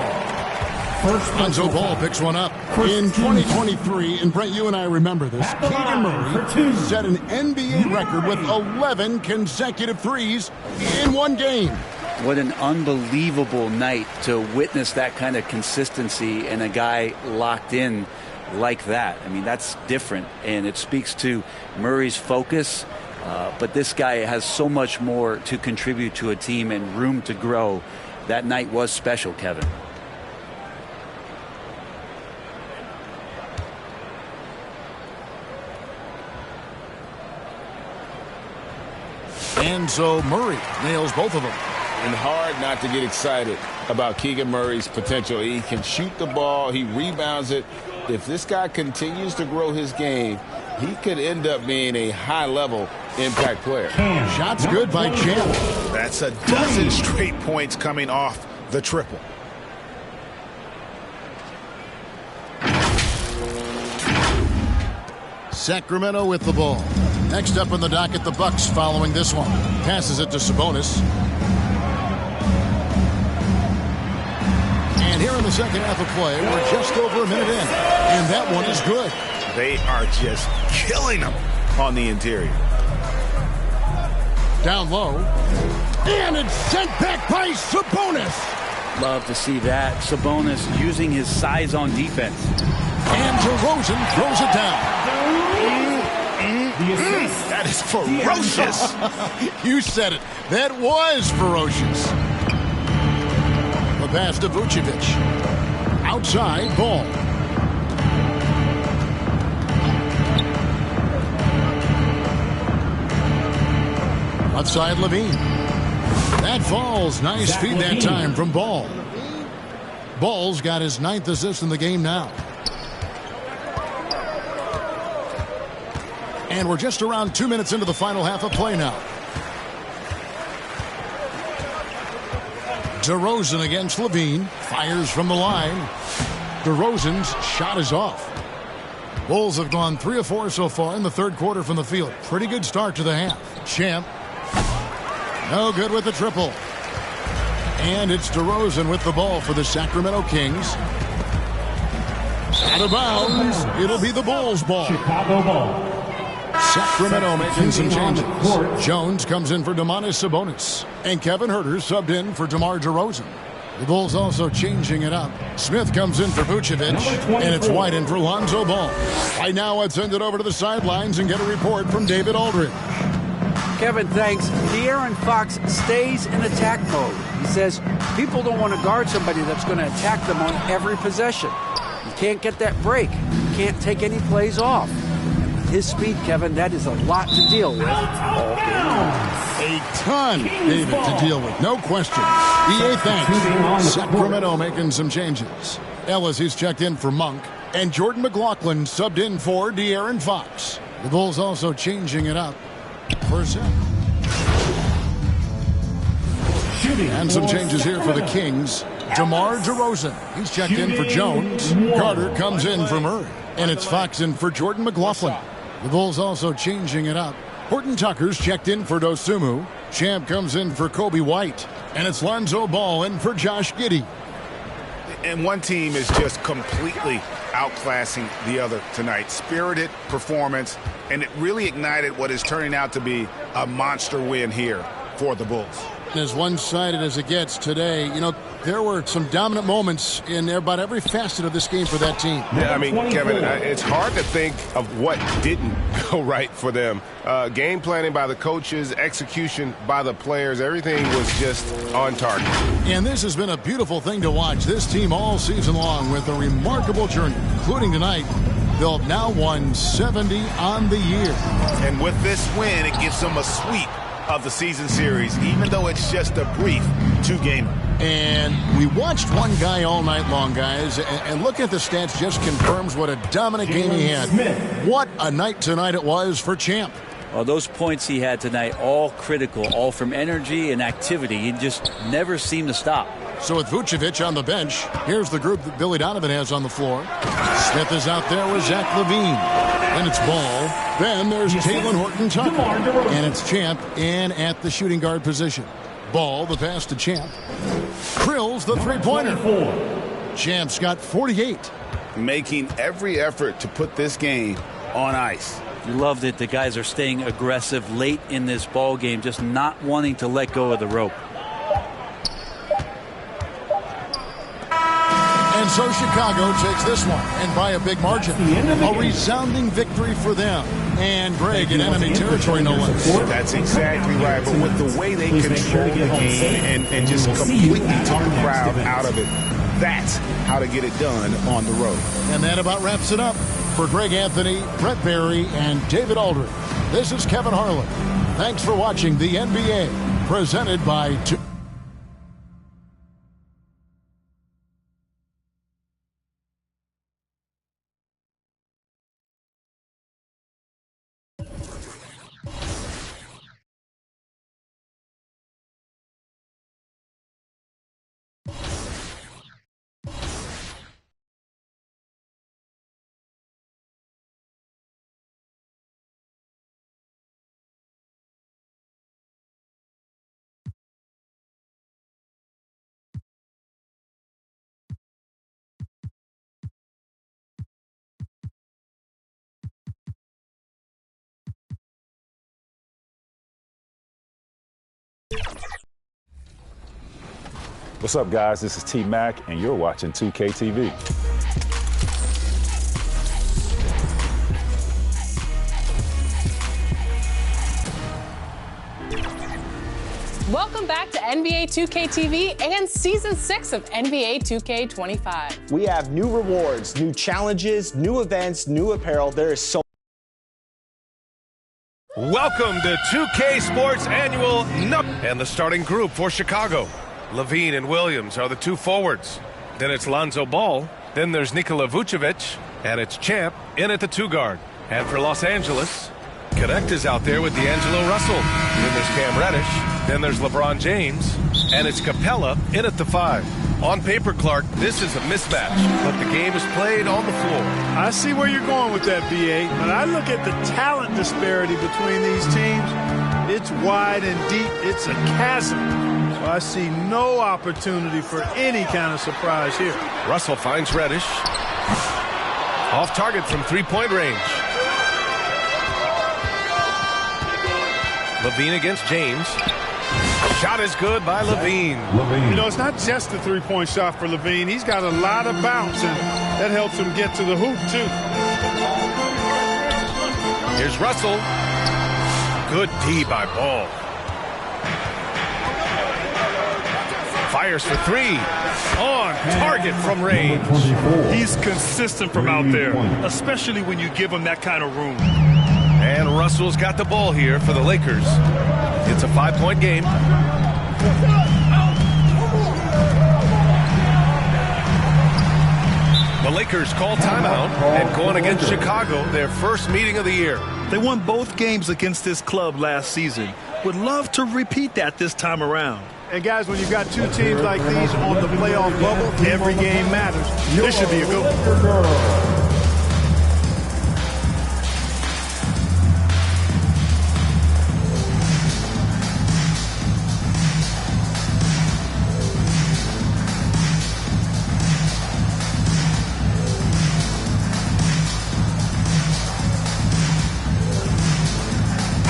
Lonzo Ball picks one up. In 2023, and Brent, you and I remember this, Keegan Murray set an NBA record with 11 consecutive threes in one game. What an unbelievable night to witness that kind of consistency and a guy locked in like that. I mean, that's different, and it speaks to Murray's focus. But this guy has so much more to contribute to a team and room to grow. That night was special, Kevin. And so Murray nails both of them. And hard not to get excited about Keegan Murray's potential. He can shoot the ball. He rebounds it. If this guy continues to grow his game, he could end up being a high-level impact player. Shots good by Champ. That's a dozen straight points coming off the triple. Sacramento with the ball. Next up on the docket, the Bucks following this one. Passes it to Sabonis. And here in the second half of play, we're just over a minute in. And that one is good. They are just killing them on the interior. Down low. And it's sent back by Sabonis. Love to see that. Sabonis using his size on defense. And DeRozan throws it down. That is ferocious. You said it. That was ferocious. The pass to Vucevic. Outside, Ball. Outside, Levine. That falls. Nice feed that time from Ball. Ball's got his 9th assist in the game now. And we're just around 2 minutes into the final half of play now. DeRozan against Levine. Fires from the line. DeRozan's shot is off. Bulls have gone 3 of 4 so far in the third quarter from the field. Pretty good start to the half. Champ. No good with the triple. And it's DeRozan with the ball for the Sacramento Kings. Out of bounds. It'll be the Bulls' ball. Chicago ball. Sacramento making some changes. Jones comes in for Domantas Sabonis. And Kevin Huerter subbed in for DeMar DeRozan. The Bulls also changing it up. Smith comes in for Vucevic. And it's White in for Lonzo Ball. Right now, let's send it over to the sidelines and get a report from David Aldridge. Kevin, thanks. De'Aaron Fox stays in attack mode. He says people don't want to guard somebody that's going to attack them on every possession. You can't get that break. You can't take any plays off. His speed, Kevin, that is a lot to deal with all game long. A ton, David, to deal with. No question. EA thanks. Sacramento making some changes. Ellis, he's checked in for Monk. And Jordan McLaughlin subbed in for De'Aaron Fox. The Bulls also changing it up. First up. And some changes here for the Kings. DeMar DeRozan. He's checked in for Jones. Carter comes in for Murray. And it's Fox in for Jordan McLaughlin. The Bulls also changing it up. Horton Tucker's checked in for Dosunmu. Champ comes in for Kobe White. And it's Lonzo Ball in for Josh Giddey. And one team is just completely outclassing the other tonight. Spirited performance, and it really ignited what is turning out to be a monster win here for the Bulls. As one-sided as it gets today, you know, there were some dominant moments in about every facet of this game for that team. Yeah, I mean, Kevin, it's hard to think of what didn't go right for them. Game planning by the coaches, execution by the players, everything was just on target. And this has been a beautiful thing to watch. This team all season long with a remarkable journey, including tonight. They'll have now won 70 on the year. And with this win, it gives them a sweep of the season series, even though it's just a brief 2-game. And we watched one guy all night long, guys, and look at the stats, just confirms what a dominant game he had. What a night tonight it was for Champ. Well, those points he had tonight, all critical, all from energy and activity. He just never seemed to stop. So with Vucevic on the bench, here's the group that Billy Donovan has on the floor. Smith is out there with Zach LaVine. Then it's Ball. Then there's Talen Horton-Tucker. And it's Champ in at the shooting guard position. Ball, the pass to Champ. Krill's the three-pointer. Champ's got 48. Making every effort to put this game on ice. You love that the guys are staying aggressive late in this ball game, just not wanting to let go of the rope. And so Chicago takes this one, and by a big margin. A resounding victory for them. And Greg in enemy territory, no less. That's exactly right. But with the way they control the game and just completely took the crowd out of it, that's how to get it done on the road. And that about wraps it up. For Greg Anthony, Brett Barry, and David Aldridge, this is Kevin Harlan. Thanks for watching the NBA, presented by What's up, guys? This is T-Mac, and you're watching 2K TV. Welcome back to NBA 2K TV and Season 6 of NBA 2K25. We have new rewards, new challenges, new events, new apparel. There is so Welcome to 2K Sports Annual and the starting group for Chicago. Levine and Williams are the two forwards. Then it's Lonzo Ball. Then there's Nikola Vucevic. And it's Champ in at the 2 guard. And for Los Angeles, Connect is out there with D'Angelo Russell. Then there's Cam Reddish. Then there's LeBron James. And it's Capella in at the 5. On paper, Clark, this is a mismatch, but the game is played on the floor. I see where you're going with that, B.A., but I look at the talent disparity between these teams. It's wide and deep. It's a chasm. So I see no opportunity for any kind of surprise here. Russell finds Reddish. Off target from three-point range. Levine against James. Shot is good by Levine. You know, it's not just the three-point shot for Levine. He's got a lot of bounce, and that helps him get to the hoop, too. Here's Russell. Good D by Ball. Fires for 3. On target from range. He's consistent from out there, especially when you give him that kind of room. And Russell's got the ball here for the Lakers. It's a 5-point game. The Lakers call timeout and going against Chicago, their first meeting of the year. They won both games against this club last season. Would love to repeat that this time around. And guys, when you've got two teams like these on the playoff bubble, every game matters. This should be a good one.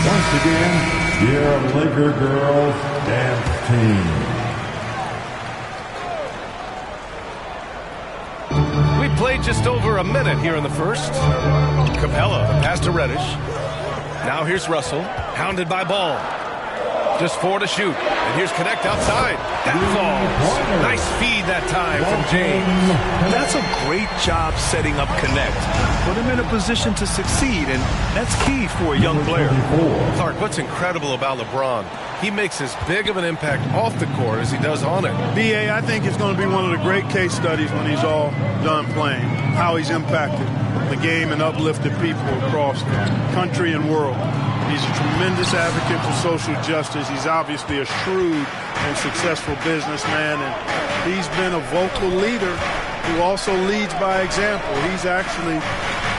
Once again, your Laker girls dance team. We played just over a minute here in the first. Capella, pass to Reddish. Now here's Russell, hounded by Ball. Just 4 to shoot. And here's Connect outside. That falls. Nice feed that time from James. That's a great job setting up Connect. Put him in a position to succeed, and that's key for a young player. Clark, what's incredible about LeBron, he makes as big of an impact off the court as he does on it. B.A., I think it's going to be one of the great case studies when he's all done playing, how he's impacted the game and uplifted people across the country and world. He's a tremendous advocate for social justice. He's obviously a shrewd and successful businessman, and he's been a vocal leader who also leads by example. He's actually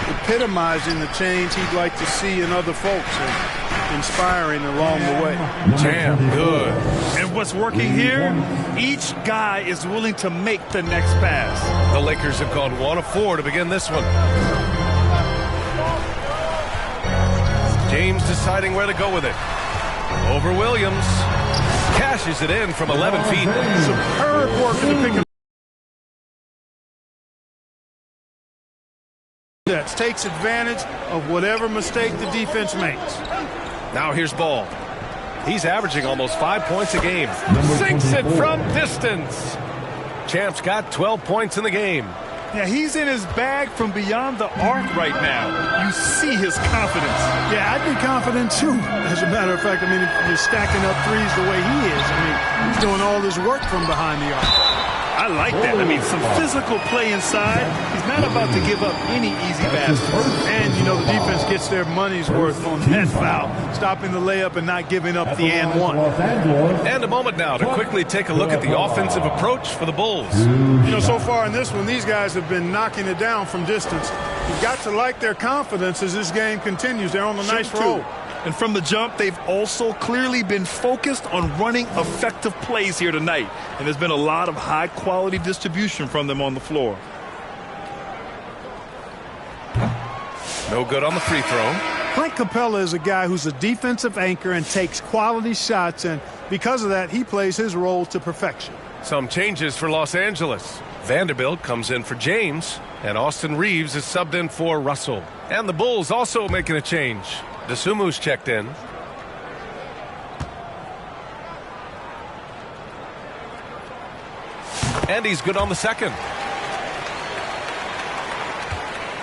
epitomizing the change he'd like to see in other folks and inspiring along the way. Jam, good. And what's working here, each guy is willing to make the next pass. The Lakers have gone 1 of 4 to begin this one. James deciding where to go with it. Over Williams. Cashes it in from 11 feet. Superb work in the pick and that takes advantage of whatever mistake the defense makes. Now here's Ball. He's averaging almost 5 points a game. Sinks it from distance. Champ's got 12 points in the game. Yeah, he's in his bag from beyond the arc right now. You see his confidence. Yeah, I'd be confident too. As a matter of fact, I mean, if you're stacking up threes the way he is, I mean, he's doing all this work from behind the arc. I like that. I mean, some physical play inside. He's not about to give up any easy baskets. And, you know, the defense gets their money's worth on that foul, stopping the layup and not giving up the and one. And a moment now to quickly take a look at the offensive approach for the Bulls. You know, so far in this one, these guys have been knocking it down from distance. You've got to like their confidence as this game continues. They're on a nice roll. And from the jump, they've also clearly been focused on running effective plays here tonight. And there's been a lot of high-quality distribution from them on the floor. No good on the free throw. Clint Capella is a guy who's a defensive anchor and takes quality shots, and because of that, he plays his role to perfection. Some changes for Los Angeles. Vanderbilt comes in for James, and Austin Reeves is subbed in for Russell. And the Bulls also making a change. Desumu's checked in. And he's good on the second.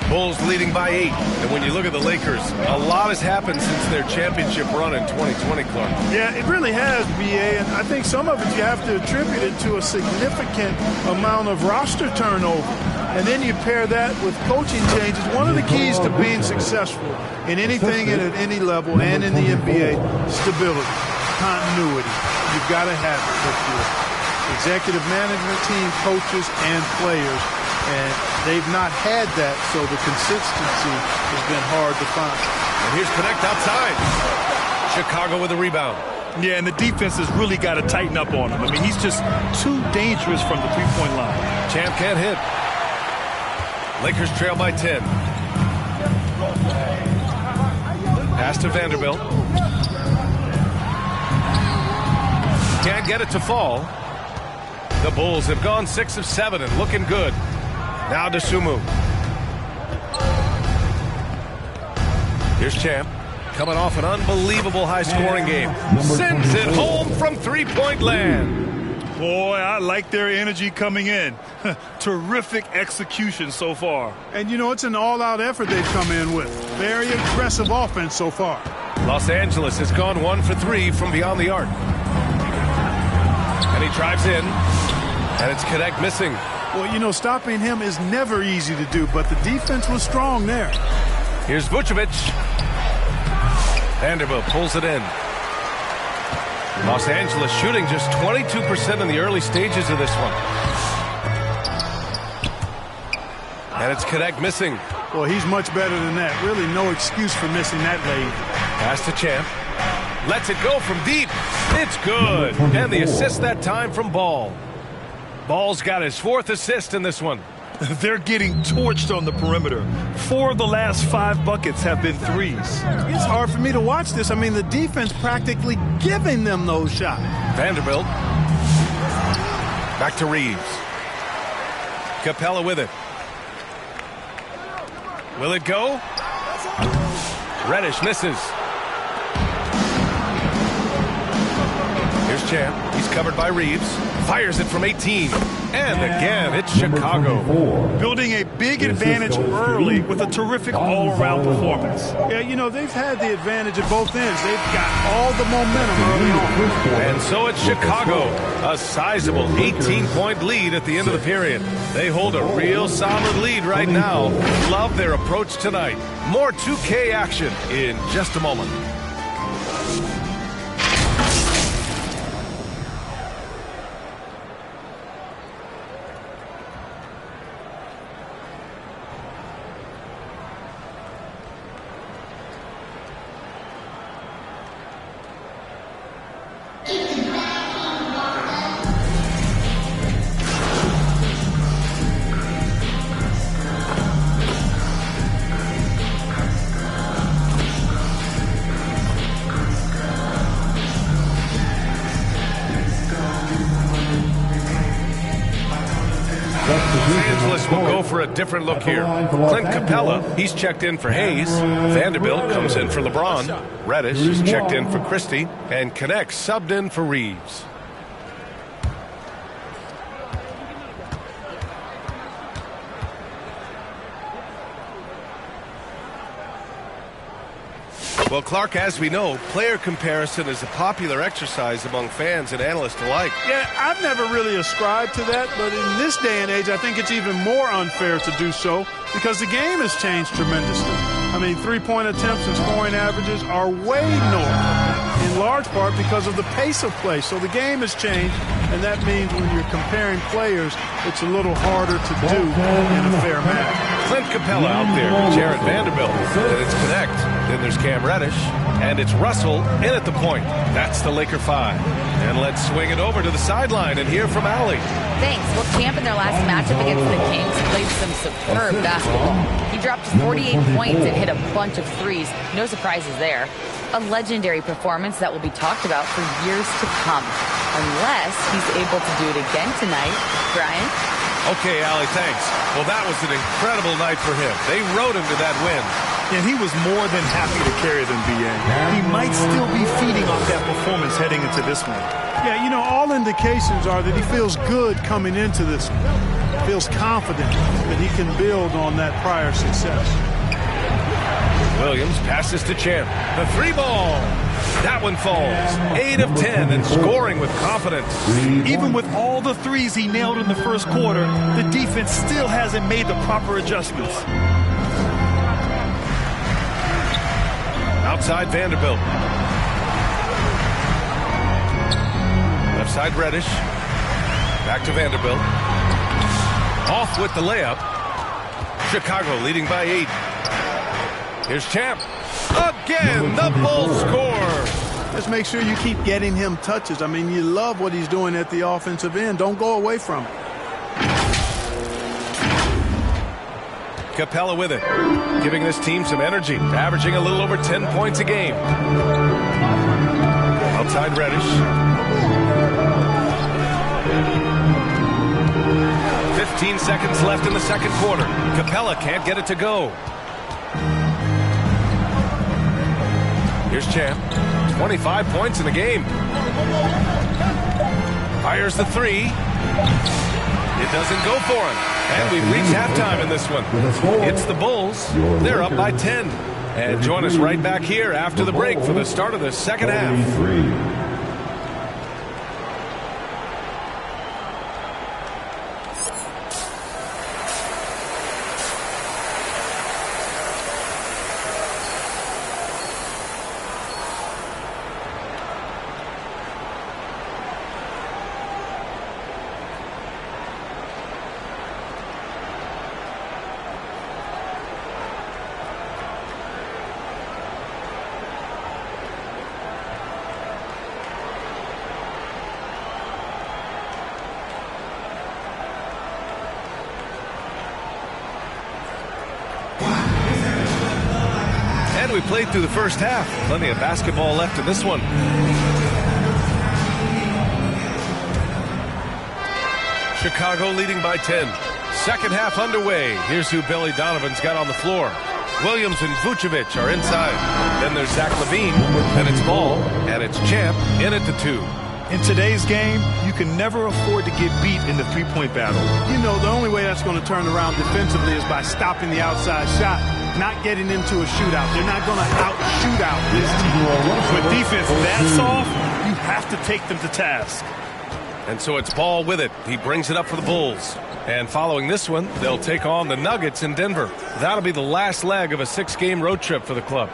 Bulls leading by 8. And when you look at the Lakers, a lot has happened since their championship run in 2020, Clark. Yeah, it really has, B.A., and I think some of it you have to attribute it to a significant amount of roster turnover. And then you pair that with coaching changes. One of the keys to being successful in anything and at any level and in the NBA, stability, continuity. You've got to have it with your executive management team, coaches, and players. And they've not had that, so the consistency has been hard to find. And here's Connect outside. Chicago with a rebound. Yeah, and the defense has really got to tighten up on him. I mean, he's just too dangerous from the three-point line. Champ can't hit. Lakers trail by 10. Pass to Vanderbilt. Can't get it to fall. The Bulls have gone 6 of 7 and looking good. Now Desumu. Here's Champ. Coming off an unbelievable high-scoring game. Sends it home from three-point land. Boy, I like their energy coming in. Terrific execution so far. And, you know, it's an all-out effort they've come in with. Very aggressive offense so far. Los Angeles has gone 1 for 3 from beyond the arc. And he drives in. And it's Connect missing. Well, you know, stopping him is never easy to do, but the defense was strong there. Here's Vucevic. Vanderbilt pulls it in. Los Angeles shooting just 22% in the early stages of this one. And it's Connect missing. Well, he's much better than that. Really no excuse for missing that lead. Pass to Champ. Lets it go from deep. It's good. And the assist that time from Ball. Ball's got his 4th assist in this one. They're getting torched on the perimeter. 4 of the last 5 buckets have been threes. It's hard for me to watch this. I mean, the defense practically giving them those shots. Vanderbilt. Back to Reeves. Capella with it. Will it go? Reddish misses. Here's Champ. He's covered by Reeves. Fires it from 18. And again, it's Chicago. Building a big advantage early with a terrific all-around performance. Yeah, you know, they've had the advantage at both ends. They've got all the momentum early on. And so it's Chicago. A sizable 18-point lead at the end of the period. They hold a real solid lead right now. Love their approach tonight. More 2K action in just a moment. Different look here. Clint Capella, he's checked in for Hayes. Vanderbilt comes in for LeBron. Reddish is checked in for Christie. And Connect subbed in for Reeves. Well, Clark, as we know, player comparison is a popular exercise among fans and analysts alike. Yeah, I've never really ascribed to that, but in this day and age, I think it's even more unfair to do so because the game has changed tremendously. I mean, three-point attempts and scoring averages are way north, in large part because of the pace of play. So the game has changed, and that means when you're comparing players, it's a little harder to do in a fair manner. Clint Capella out there, Jarrett Vanderbilt. Then it's Connect. Then there's Cam Reddish. And it's Russell in at the point. That's the Laker 5. And let's swing it over to the sideline and hear from Allie. Thanks. Well, Champ in their last matchup against the Kings played some superb basketball. He dropped 48 points and hit a bunch of threes. No surprises there. A legendary performance that will be talked about for years to come. unless he's able to do it again tonight. Brian? Okay, Allie, thanks. Well, that was an incredible night for him. They rode him to that win. And he was more than happy to carry them, B.A. He might still be feeding off that performance heading into this one. Yeah, you know, all indications are that he feels good coming into this one. Feels confident that he can build on that prior success. Williams passes to Champ. The 3-ball. That one falls. 8 of 10 and scoring with confidence. Even with all the threes he nailed in the first quarter, the defense still hasn't made the proper adjustments. Outside Vanderbilt. Left side Reddish. Back to Vanderbilt. Off with the layup. Chicago leading by 8. Here's Champ. Again, the Bulls score. Just make sure you keep getting him touches. I mean, you love what he's doing at the offensive end. Don't go away from it. Capella with it, giving this team some energy, averaging a little over 10 points a game. Outside Reddish. 15 seconds left in the second quarter. Capella can't get it to go. Here's Champ. 25 points in the game. Fires the 3. It doesn't go for him. And we've reached halftime in this one. It's the Bulls. They're up by 10. And join us right back here after the break for the start of the second half. We played through the first half. Plenty of basketball left in this one. Chicago leading by 10. Second half underway. Here's who Billy Donovan's got on the floor. Williams and Vucevic are inside. Then there's Zach LaVine, and it's Ball, and it's Champ in at the 2. In today's game, you can never afford to get beat in the three-point battle. You know, the only way that's going to turn around defensively is by stopping the outside shot, not getting into a shootout. They're not going to out-shootout this team. With defense that soft, you have to take them to task. And so it's Ball with it. He brings it up for the Bulls. And following this one, they'll take on the Nuggets in Denver. That'll be the last leg of a 6-game road trip for the club.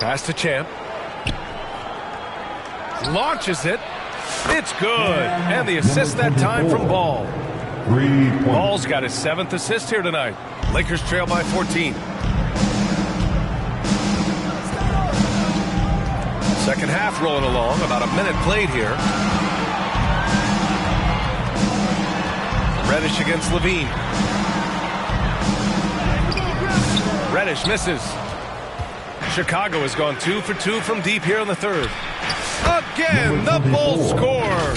Pass to Champ. Launches it. It's good. And the assist that time from Ball. Ball's got his 7th assist here tonight. Lakers trail by 14. Second half rolling along. About a minute played here. Reddish against LaVine. Reddish misses. Chicago has gone 2 for 2 from deep here in the third. Again, the Bulls score.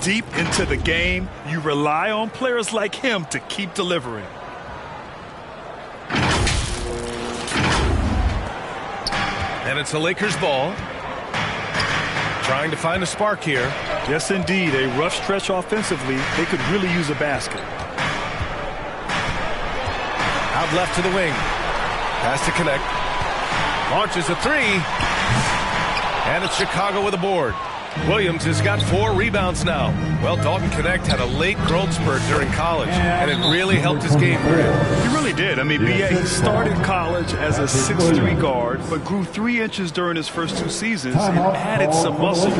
Deep into the game, you rely on players like him to keep delivering. And it's the Lakers ball. Trying to find a spark here. Yes, indeed. A rough stretch offensively. They could really use a basket. Out left to the wing. Pass to connect. Launches a 3. And it's Chicago with a board. Williams has got 4 rebounds now. Well, Dalton Knecht had a late growth spurt during college, and it really helped his game career. He really did. I mean, B.A., he started college as a 6'3" guard, but grew 3 inches during his first 2 seasons and added some muscle.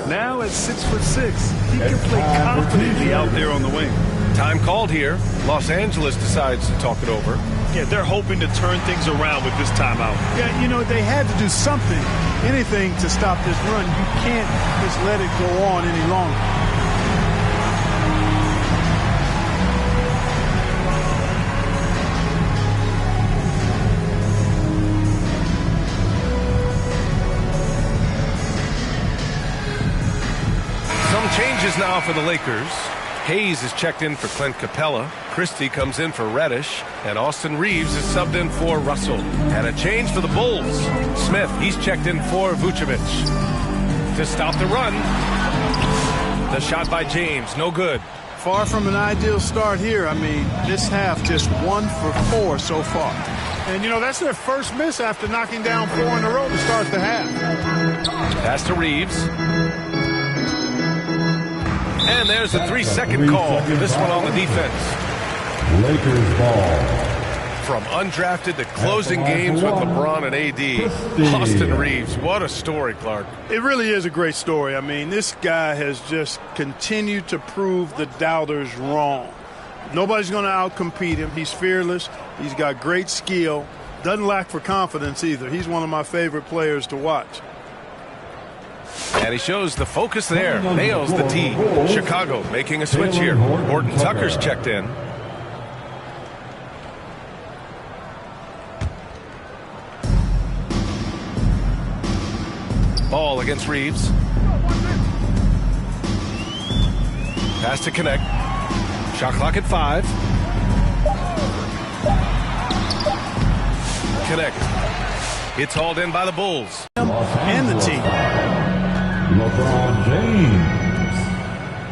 Now at 6'6", he can play confidently out there on the wing. Time called here. Los Angeles decides to talk it over. Yeah, they're hoping to turn things around with this timeout. Yeah, you know, they had to do something, anything to stop this run. You can't just let it go on any longer. Some changes now for the Lakers. Hayes is checked in for Clint Capella. Christie comes in for Reddish. And Austin Reeves is subbed in for Russell. And a change for the Bulls. Smith, he's checked in for Vucevic. To stop the run. The shot by James, no good. Far from an ideal start here. I mean, this half just 1 for 4 so far. And, you know, that's their first miss after knocking down 4 in a row to start the half. Pass to Reeves. And there's a 3-second call. This one on the defense. Lakers ball. From undrafted to closing games with LeBron and AD. Austin Reeves, what a story, Clark. It really is a great story. I mean, this guy has just continued to prove the doubters wrong. Nobody's going to outcompete him. He's fearless. He's got great skill. Doesn't lack for confidence either. He's one of my favorite players to watch. And he shows the focus there. Nails the tee. Chicago making a switch here. Horton Tucker's checked in. Ball against Reeves. Pass to Connect. Shot clock at 5. Connect. It's hauled in by the Bulls. And the team. LeBron James.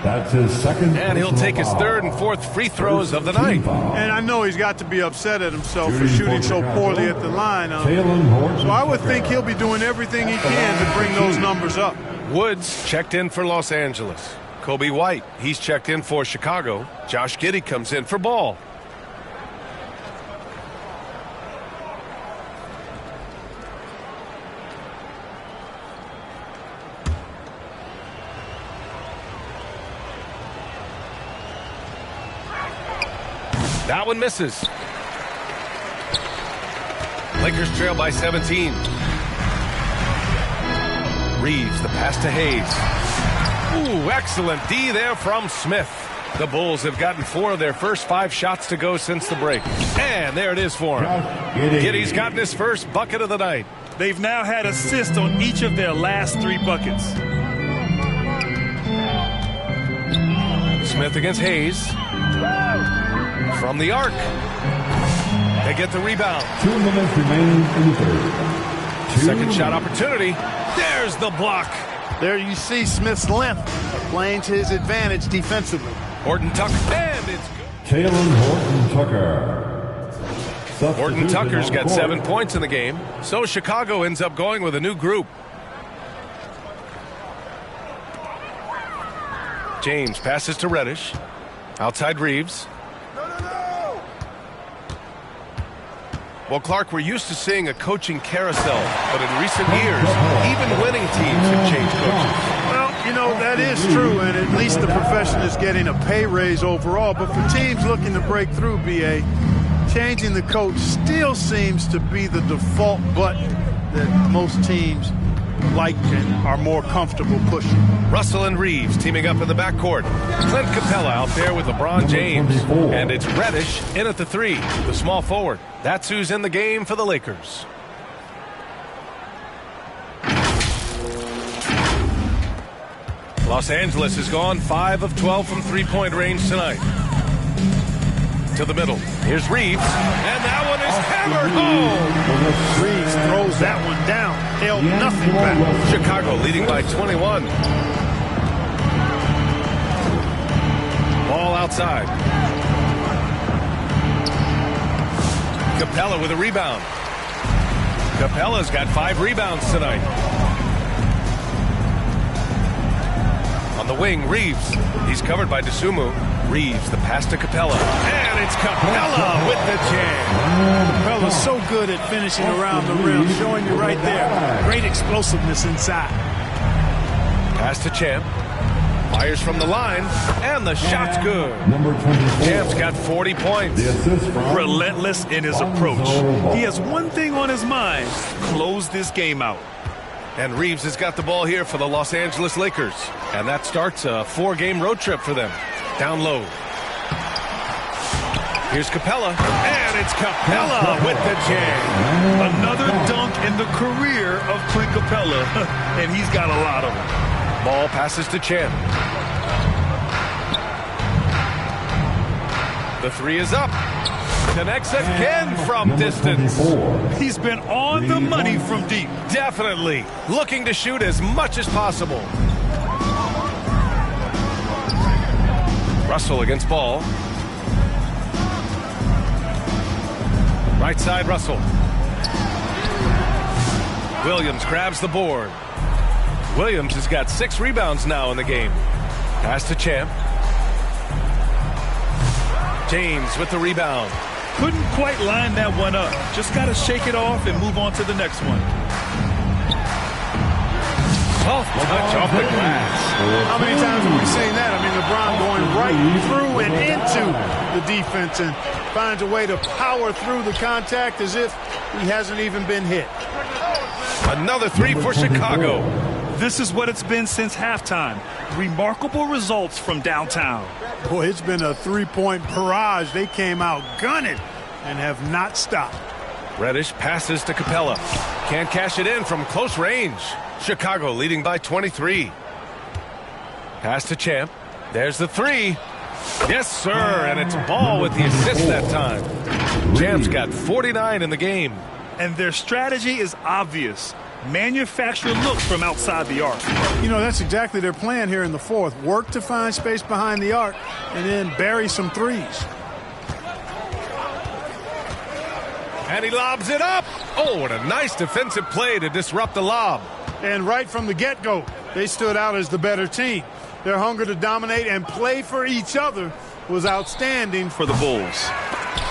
That's his second. And he'll take his 3rd and 4th free throws of the night. And I know he's got to be upset at himself for shooting so poorly at the line. So I would think he'll be doing everything he can to bring those numbers up. Woods checked in for Los Angeles. Kobe White, he's checked in for Chicago. Josh Giddey comes in for Ball. That one misses. Lakers trail by 17. Reeves, the pass to Hayes. Ooh, excellent D there from Smith. The Bulls have gotten 4 of their first 5 shots to go since the break. And there it is for him. Giddey's gotten his first bucket of the night. They've now had assists on each of their last 3 buckets. Smith against Hayes. From the arc. They get the rebound. 2 minutes remain in the third. Second shot opportunity. There's the block. There you see Smith's length playing to his advantage defensively. Horton Tucker. And it's good. Talen Horton-Tucker. Horton Tucker's got 7 points in the game. So Chicago ends up going with a new group. James passes to Reddish. Outside Reeves. Well, Clark, we're used to seeing a coaching carousel, but in recent years, even winning teams have changed coaches. Well, you know, that is true, and at least the profession is getting a pay raise overall. But for teams looking to break through, BA, changing the coach still seems to be the default button that most teams like and are more comfortable pushing. Russell and Reeves teaming up in the backcourt. Clint Capella out there with LeBron James. And it's Reddish in at the 3, the small forward. That's who's in the game for the Lakers. Los Angeles has gone 5 of 12 from three-point range tonight. To the middle. Here's Reeves. And that one is hammered home. Reeves throws that one down. Held nothing back. Chicago leading by 21. Ball outside. Capella with a rebound. Capella's got 5 rebounds tonight. On the wing, Reeves. He's covered by DeSumo. Reeves, the pass to Capella. And it's Capella with the jam. Capella's so good at finishing around the rim, showing you right there. Great explosiveness inside. Pass to Champ. Fires from the line, and the shot's good. Champ's got 40 points. Relentless in his approach. He has one thing on his mind: close this game out. And Reeves has got the ball here for the Los Angeles Lakers. And that starts a 4-game road trip for them. Down low. Here's Capella. And it's Capella with the jam. Another dunk in the career of Clint Capella. And he's got a lot of them. Ball passes to Champ. The three is up. Connects again from distance. He's been on the money from deep. Definitely. Looking to shoot as much as possible. Russell against ball. Right side, Russell. Williams grabs the board. Williams has got 6 rebounds now in the game. Pass to Champ. James with the rebound. Couldn't quite line that one up. Just got to shake it off and move on to the next one. Soft touch off the glass. How many times have we seen that? I mean, LeBron going right through and into the defense and finds a way to power through the contact as if he hasn't even been hit. Another 3 for Chicago. This is what it's been since halftime. Remarkable results from downtown. Boy, it's been a three-point barrage. They came out gunning and have not stopped. Reddish passes to Capella. Can't cash it in from close range. Chicago leading by 23. Pass to Champ. There's the 3. Yes, sir, and it's Ball with the assist that time. Champ's got 49 in the game. And their strategy is obvious. Manufacture looks from outside the arc. You know, that's exactly their plan here in the fourth. Work to find space behind the arc and then bury some threes. And he lobs it up. Oh, what a nice defensive play to disrupt the lob. And right from the get-go, they stood out as the better team. Their hunger to dominate and play for each other was outstanding for the Bulls.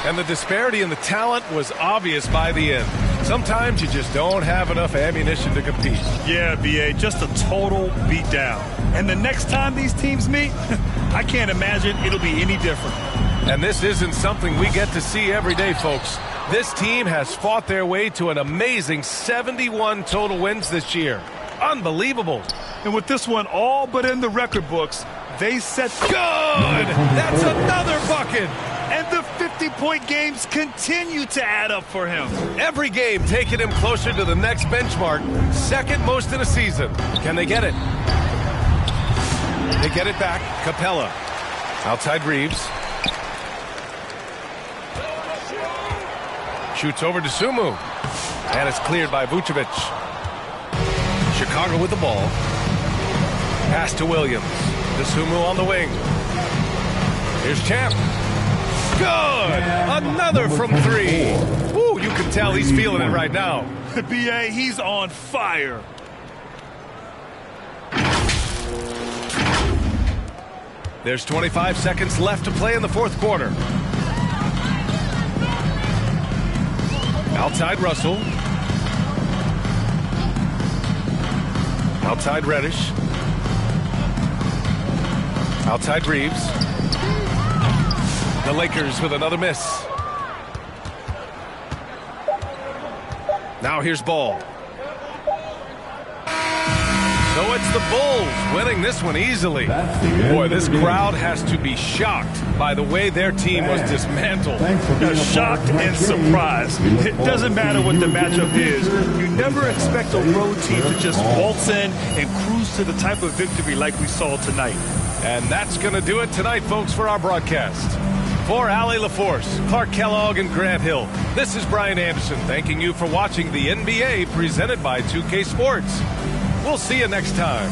And the disparity in the talent was obvious by the end. Sometimes you just don't have enough ammunition to compete. Yeah, B.A., just a total beatdown. And the next time these teams meet, I can't imagine it'll be any different. And this isn't something we get to see every day, folks. This team has fought their way to an amazing 71 total wins this year. Unbelievable. And with this one all but in the record books, they set good. That's another bucket. And the 50-point games continue to add up for him. Every game taking him closer to the next benchmark, second most in a season. Can they get it? They get it back. Capella. Outside Reeves. Shoots over to Sumu. And it's cleared by Vucevic. Chicago with the ball. Pass to Williams. Sumu on the wing. Here's Champ. Good! Another from 3. Woo, you can tell he's feeling it right now. B.A., he's on fire. There's 25 seconds left to play in the fourth quarter. Outside Russell. Outside Reddish. Outside Reeves. The Lakers with another miss. Now here's Ball. So it's the Bulls winning this one easily. Boy, this crowd has to be shocked by the way their team was dismantled. Shocked and surprised. It doesn't matter what the matchup is. You never expect a road team to just waltz in and cruise to the type of victory like we saw tonight. And that's going to do it tonight, folks, for our broadcast. For Allie LaForce, Clark Kellogg, and Grant Hill, this is Brian Anderson thanking you for watching the NBA presented by 2K Sports. We'll see you next time.